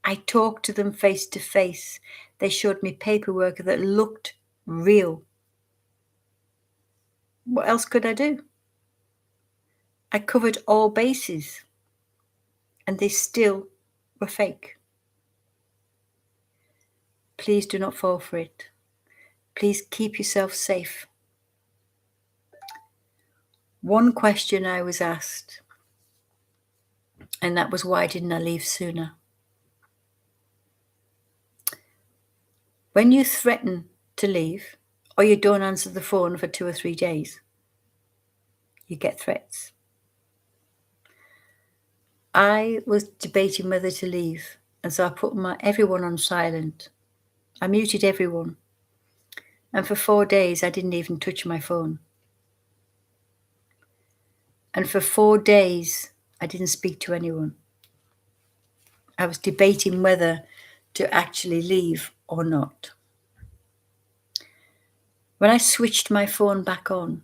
I talked to them face to face. They showed me paperwork that looked real. What else could I do? I covered all bases, and they still were fake. Please do not fall for it. Please keep yourself safe. One question I was asked, and that was, why didn't I leave sooner? When you threaten to leave, or you don't answer the phone for 2 or 3 days, you get threats. I was debating whether to leave, and so I put everyone on silent. I muted everyone. And for 4 days, I didn't even touch my phone. And for 4 days, I didn't speak to anyone. I was debating whether to actually leave or not. When I switched my phone back on,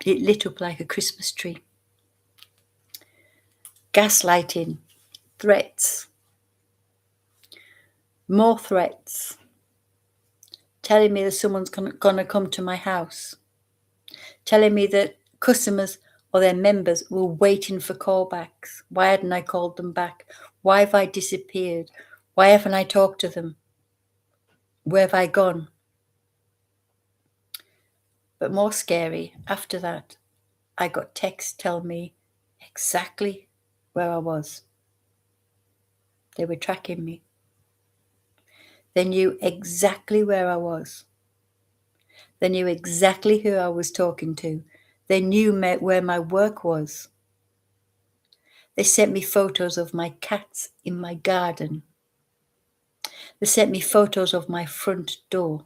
it lit up like a Christmas tree. Gaslighting, threats, more threats, telling me that someone's going to come to my house, telling me that customers or their members were waiting for callbacks. Why hadn't I called them back? Why have I disappeared? Why haven't I talked to them? Where have I gone? But more scary, after that, I got texts telling me exactly where I was. They were tracking me. They knew exactly where I was. They knew exactly who I was talking to. They knew where my work was. They sent me photos of my cats in my garden. They sent me photos of my front door.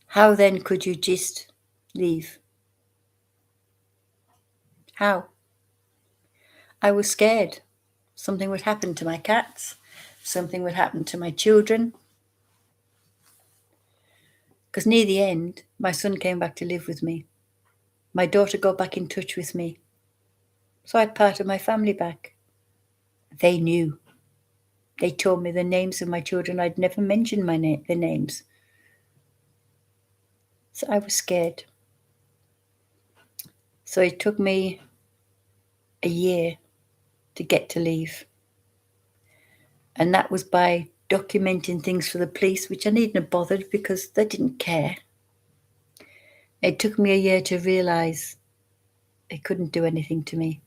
How then could you just leave? How? I was scared. Something would happen to my cats. Something would happen to my children. Because near the end, my son came back to live with me. My daughter got back in touch with me. So I had part of my family back. They knew. They told me the names of my children. I'd never mentioned their names. So I was scared. So it took me a year to get to leave. And that was by documenting things for the police, which I needn't have bothered because they didn't care. It took me a year to realise they couldn't do anything to me.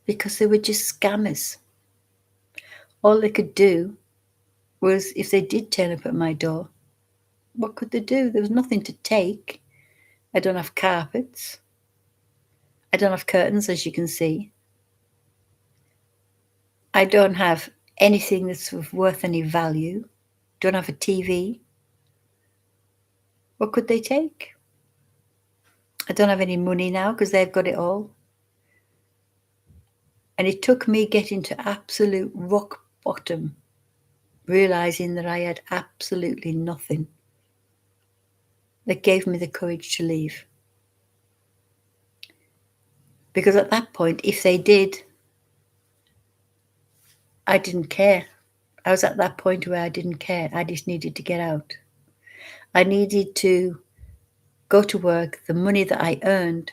Because they were just scammers. All they could do was, if they did turn up at my door, what could they do? There was nothing to take. I don't have carpets. I don't have curtains, as you can see. I don't have anything that's worth any value. Don't have a TV. What could they take? I don't have any money now because they've got it all. And it took me getting to absolute rock bottom, realising that I had absolutely nothing, that gave me the courage to leave. Because at that point, if they did, I didn't care. I was at that point where I didn't care. I just needed to get out. I needed to go to work. The money that I earned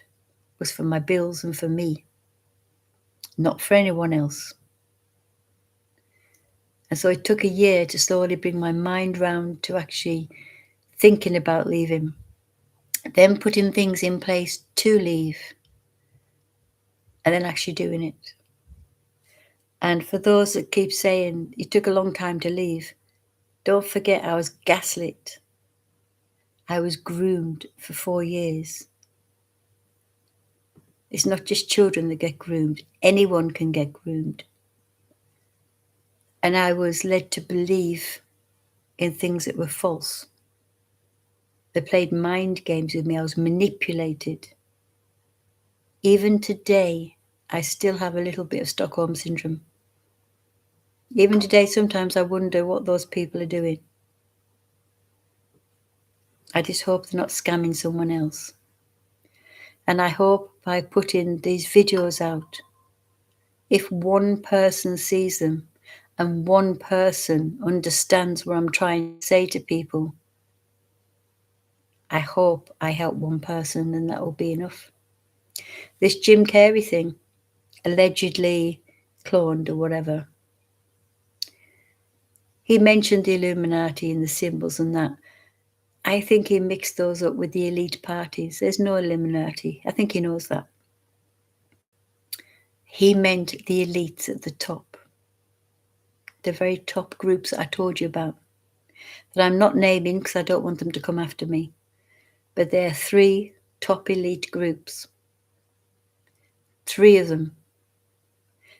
was for my bills and for me, not for anyone else. And so it took a year to slowly bring my mind round to actually thinking about leaving, then putting things in place to leave, and then actually doing it. And for those that keep saying it took a long time to leave, don't forget I was gaslit. I was groomed for 4 years. It's not just children that get groomed. Anyone can get groomed. And I was led to believe in things that were false. They played mind games with me. I was manipulated. Even today, I still have a little bit of Stockholm syndrome. Even today, sometimes I wonder what those people are doing. I just hope they're not scamming someone else. And I hope by putting these videos out, if one person sees them and one person understands what I'm trying to say to people, I hope I help one person and that will be enough. This Jim Carrey thing, allegedly cloned or whatever, he mentioned the Illuminati and the symbols and that. I think he mixed those up with the elite parties. There's no Illuminati. I think he knows that. He meant the elites at the top, the very top groups that I told you about, that I'm not naming because I don't want them to come after me. But there are 3 top elite groups, 3 of them,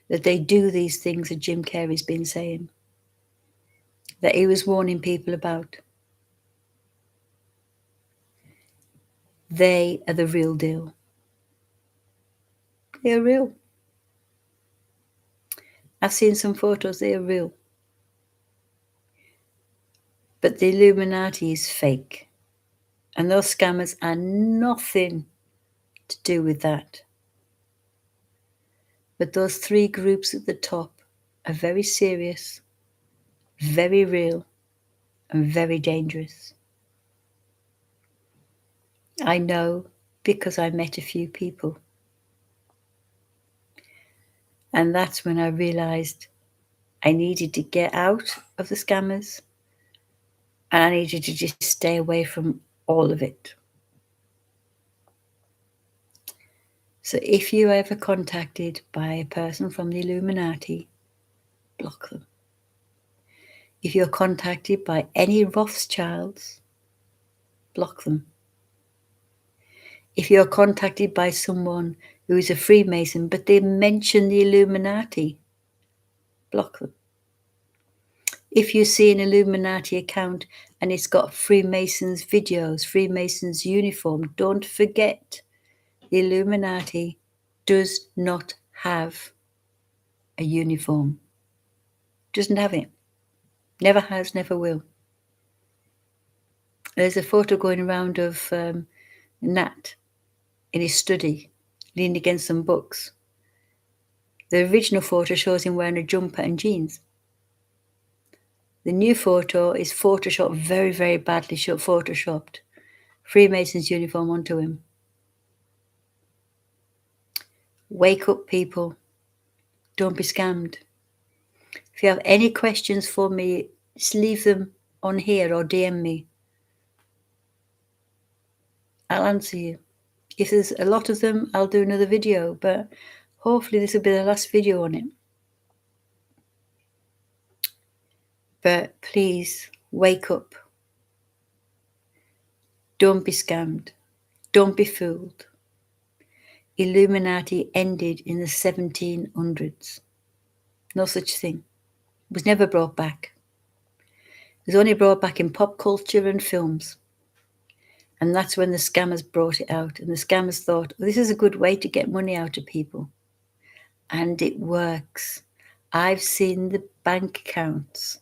that they do these things that Jim Carrey's been saying, that he was warning people about. They are the real deal. They are real. I've seen some photos, they are real. But the Illuminati is fake. And those scammers are nothing to do with that. But those 3 groups at the top are very serious, very real, and very dangerous. I know because I met a few people. And that's when I realised I needed to get out of the scammers and I needed to just stay away from all of it. So if you're ever contacted by a person from the Illuminati, block them. If you're contacted by any Rothschilds, block them. If you're contacted by someone who is a Freemason but they mention the Illuminati, block them. If you see an Illuminati account and it's got Freemasons videos, Freemasons uniform, don't forget the Illuminati does not have a uniform. Doesn't have it. Never has, never will. There's a photo going around of Nat in his study, leaning against some books. The original photo shows him wearing a jumper and jeans. The new photo is photoshopped, very, very badly photoshopped. Freemason's uniform onto him. Wake up, people. Don't be scammed. If you have any questions for me, just leave them on here or DM me. I'll answer you. If there's a lot of them, I'll do another video, but hopefully this will be the last video on it. But please, wake up. Don't be scammed. Don't be fooled. Illuminati ended in the 1700s. No such thing. It was never brought back. It was only brought back in pop culture and films. And that's when the scammers brought it out. And the scammers thought, oh, this is a good way to get money out of people. And it works. I've seen the bank accounts.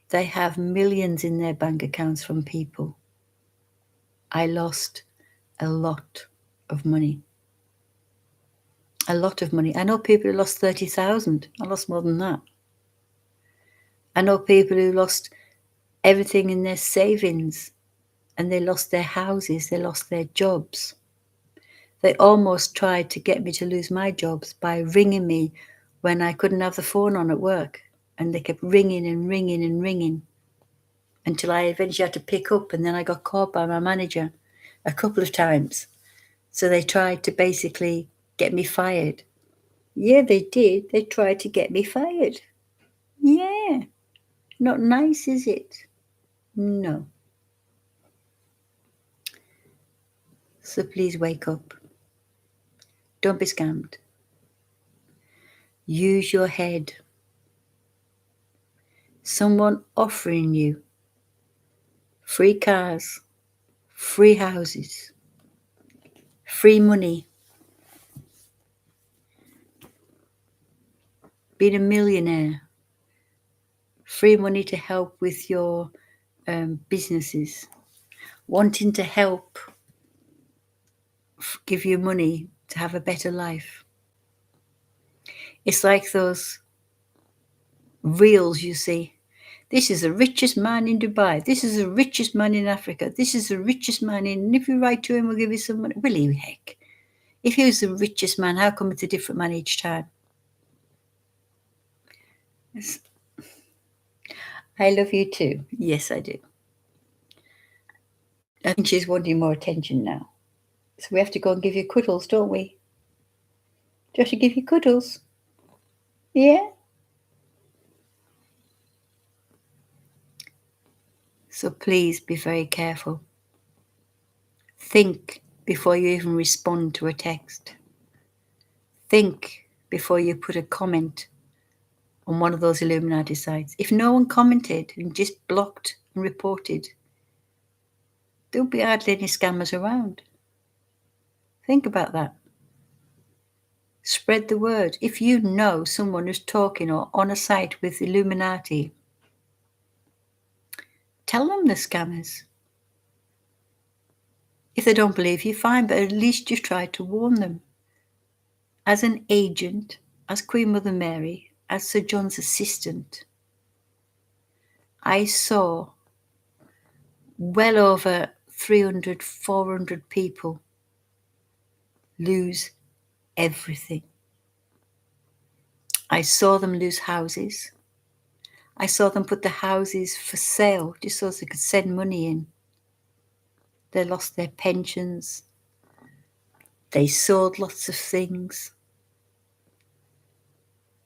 They have millions in their bank accounts from people. I lost a lot of money. A lot of money. I know people who lost 30,000. I lost more than that. I know people who lost everything in their savings and they lost their houses, they lost their jobs. They almost tried to get me to lose my jobs by ringing me when I couldn't have the phone on at work. And they kept ringing and ringing and ringing until I eventually had to pick up, and then I got called by my manager a couple of times. So they tried to basically get me fired. Yeah, they did. They tried to get me fired. Yeah. Not nice, is it? No. So please wake up. Don't be scammed. Use your head. Someone offering you free cars, free houses, free money, being a millionaire, free money to help with your businesses, wanting to help give you money to have a better life. It's like those reels you see. This is the richest man in Dubai. This is the richest man in Africa. This is the richest man in... And if you write to him, we'll give you some money. Really, heck. If he was the richest man, how come it's a different man each time? I love you too. Yes, I do. I think she's wanting more attention now. So we have to go and give you cuddles, don't we? Do you have to give you cuddles? Yeah? So please be very careful. Think before you even respond to a text. Think before you put a comment on one of those Illuminati sites. If no one commented and just blocked and reported, there'll be hardly any scammers around. Think about that. Spread the word. If you know someone who's talking or on a site with Illuminati, tell them they're scammers. If they don't believe you, fine, but at least you've tried to warn them. As an agent, as Queen Mother Mary, as Sir John's assistant, I saw well over 300, 400 people lose everything. I saw them lose houses. I saw them put the houses for sale just so they could send money in. They lost their pensions. They sold lots of things.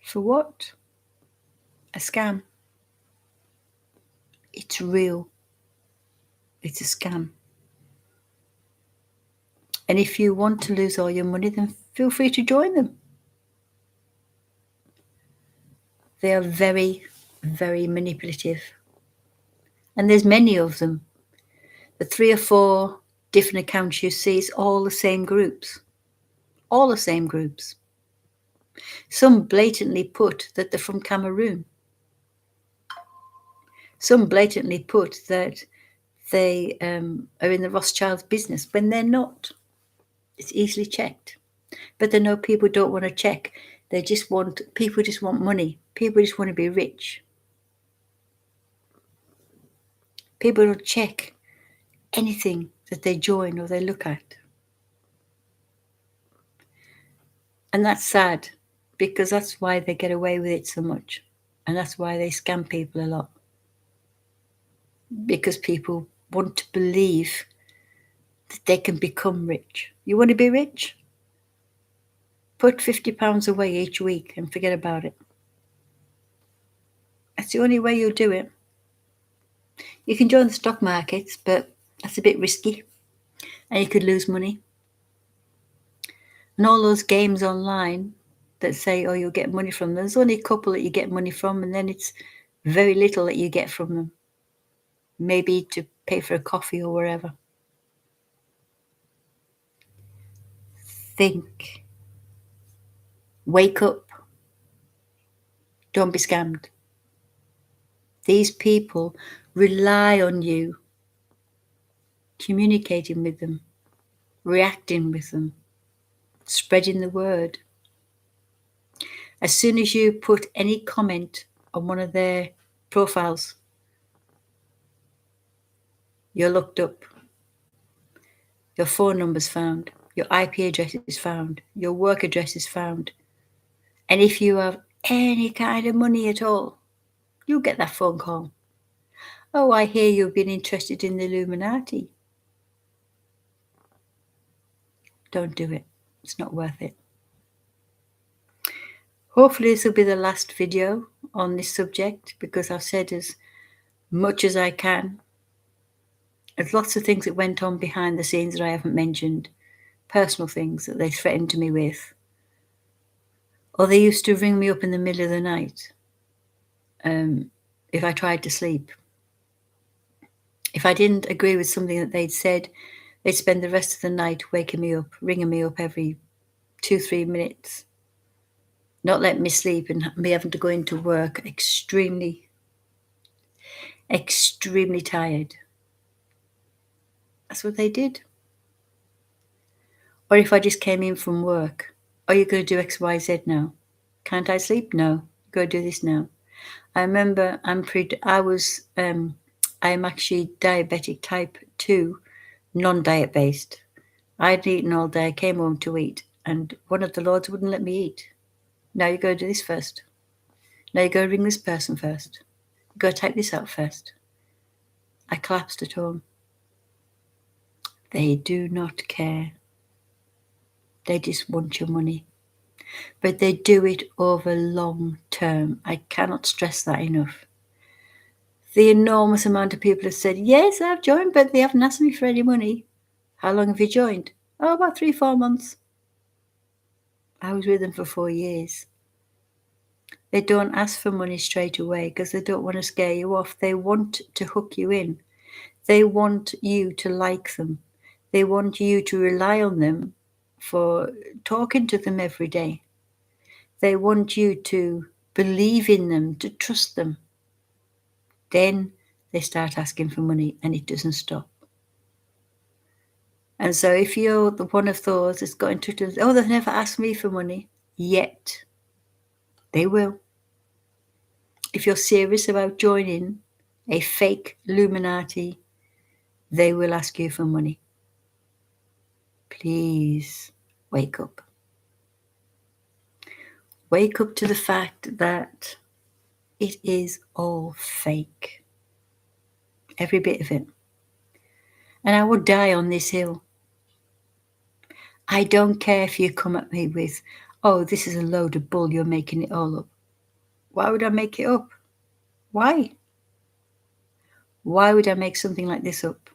For what? A scam. It's real. It's a scam. And if you want to lose all your money, then feel free to join them. They are very, very manipulative. And there's many of them. The 3 or 4 different accounts you see, it's all the same groups. All the same groups. Some blatantly put that they're from Cameroon. Some blatantly put that they are in the Rothschilds business when they're not. It's easily checked. But they know people don't want to check. People just want money. People just want to be rich. People don't check anything that they join or they look at. And that's sad, because that's why they get away with it so much. And that's why they scam people a lot. Because people want to believe that they can become rich. You want to be rich? Put £50 away each week and forget about it. That's the only way you'll do it. You can join the stock markets, but that's a bit risky. And you could lose money. And all those games online that say, oh, you'll get money from them, there's only a couple that you get money from, and then it's very little that you get from them. Maybe to pay for a coffee or wherever. Think. Wake up. Don't be scammed. These people rely on you communicating with them, reacting with them, spreading the word. As soon as you put any comment on one of their profiles, you're looked up. Your phone number's found. Your IP address is found. Your work address is found. And if you have any kind of money at all, you'll get that phone call. Oh, I hear you've been interested in the Illuminati. Don't do it. It's not worth it. Hopefully this will be the last video on this subject, because I've said as much as I can. There's lots of things that went on behind the scenes that I haven't mentioned. Personal things that they threatened me with. Or they used to ring me up in the middle of the night if I tried to sleep. If I didn't agree with something that they'd said, they'd spend the rest of the night waking me up, ringing me up every 2-3 minutes, not letting me sleep, and me having to go into work extremely, extremely tired. That's what they did. Or if I just came in from work, are you going to do X, Y, Z now? Can't I sleep? No. Go do this now. I remember I'm actually diabetic type 2, non-diet based. I'd eaten all day, I came home to eat, and one of the lords wouldn't let me eat. Now you got to do this first. Now you got to ring this person first. You got to type this out first. I collapsed at home. They do not care. They just want your money. But they do it over long term. I cannot stress that enough. The enormous amount of people have said, yes, I've joined, but they haven't asked me for any money. How long have you joined? Oh, about 3-4 months. I was with them for 4 years. They don't ask for money straight away because they don't want to scare you off. They want to hook you in. They want you to like them. They want you to rely on them for talking to them every day. They want you to believe in them, to trust them. Then they start asking for money and it doesn't stop. And so if you're one of those that's got into it, oh, they've never asked me for money yet, they will. If you're serious about joining a fake Illuminati, they will ask you for money. Please wake up. Wake up to the fact that it is all fake. Every bit of it. And I will die on this hill. I don't care if you come at me with, oh, this is a load of bull, you're making it all up. Why would I make it up? Why? Why would I make something like this up?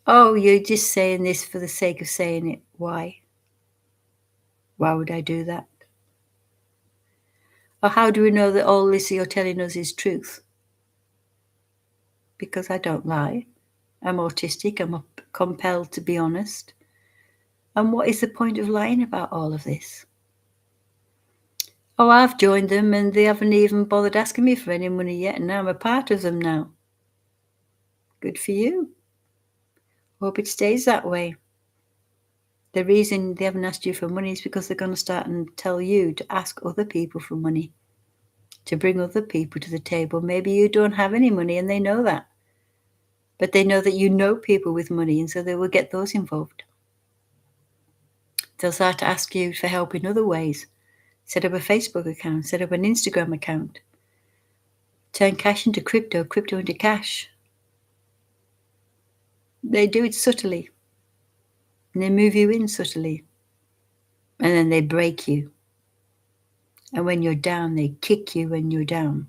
Oh, you're just saying this for the sake of saying it. Why? Why would I do that? Or how do we know that all this you're telling us is truth? Because I don't lie. I'm autistic. I'm compelled to be honest. And what is the point of lying about all of this? Oh, I've joined them and they haven't even bothered asking me for any money yet, and now I'm a part of them now. Good for you. Hope it stays that way. The reason they haven't asked you for money is because they're going to start and tell you to ask other people for money, to bring other people to the table. Maybe you don't have any money and they know that. But they know that you know people with money, and so they will get those involved. They'll start to ask you for help in other ways. Set up a Facebook account, set up an Instagram account. Turn cash into crypto, crypto into cash. They do it subtly. And they move you in subtly. And then they break you. And when you're down, they kick you when you're down.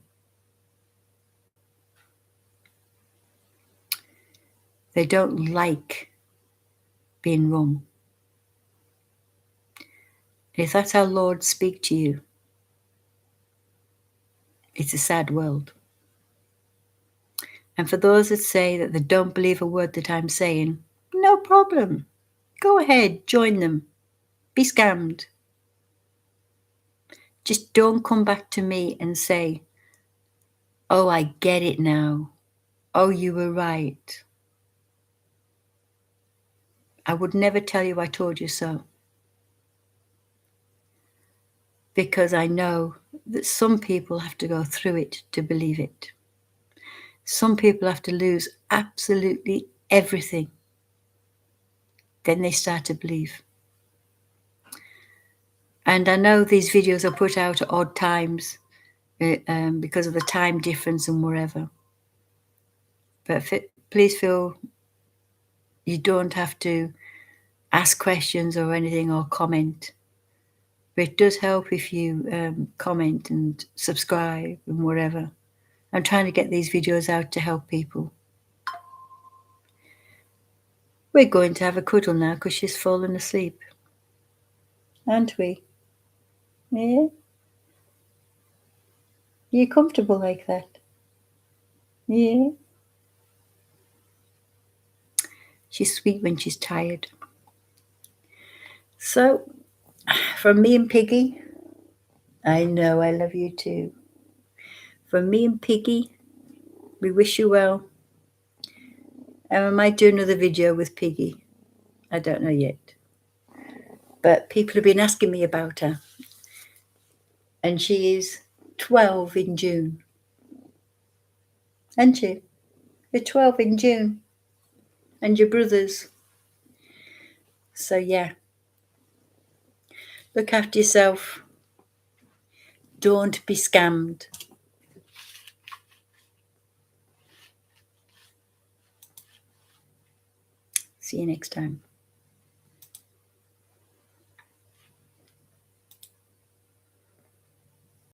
They don't like being wrong. And if that's how Lord speak to you, it's a sad world. And for those that say that they don't believe a word that I'm saying, no problem. Go ahead, join them. Be scammed. Just don't come back to me and say, oh, I get it now. Oh, you were right. I would never tell you I told you so. Because I know that some people have to go through it to believe it. Some people have to lose absolutely everything. Then they start to believe. And I know these videos are put out at odd times because of the time difference and wherever. But please feel you don't have to ask questions or anything or comment. But it does help if you comment and subscribe and wherever. I'm trying to get these videos out to help people. We're going to have a cuddle now because she's fallen asleep. Aren't we? Yeah? You comfortable like that? Yeah? She's sweet when she's tired. So, from me and Piggy, I know I love you too. From me and Piggy, we wish you well. And I might do another video with Piggy. I don't know yet. But people have been asking me about her. And she is 12 in June. Aren't you? You're 12 in June. And your brothers. So yeah. Look after yourself. Don't be scammed. See you next time.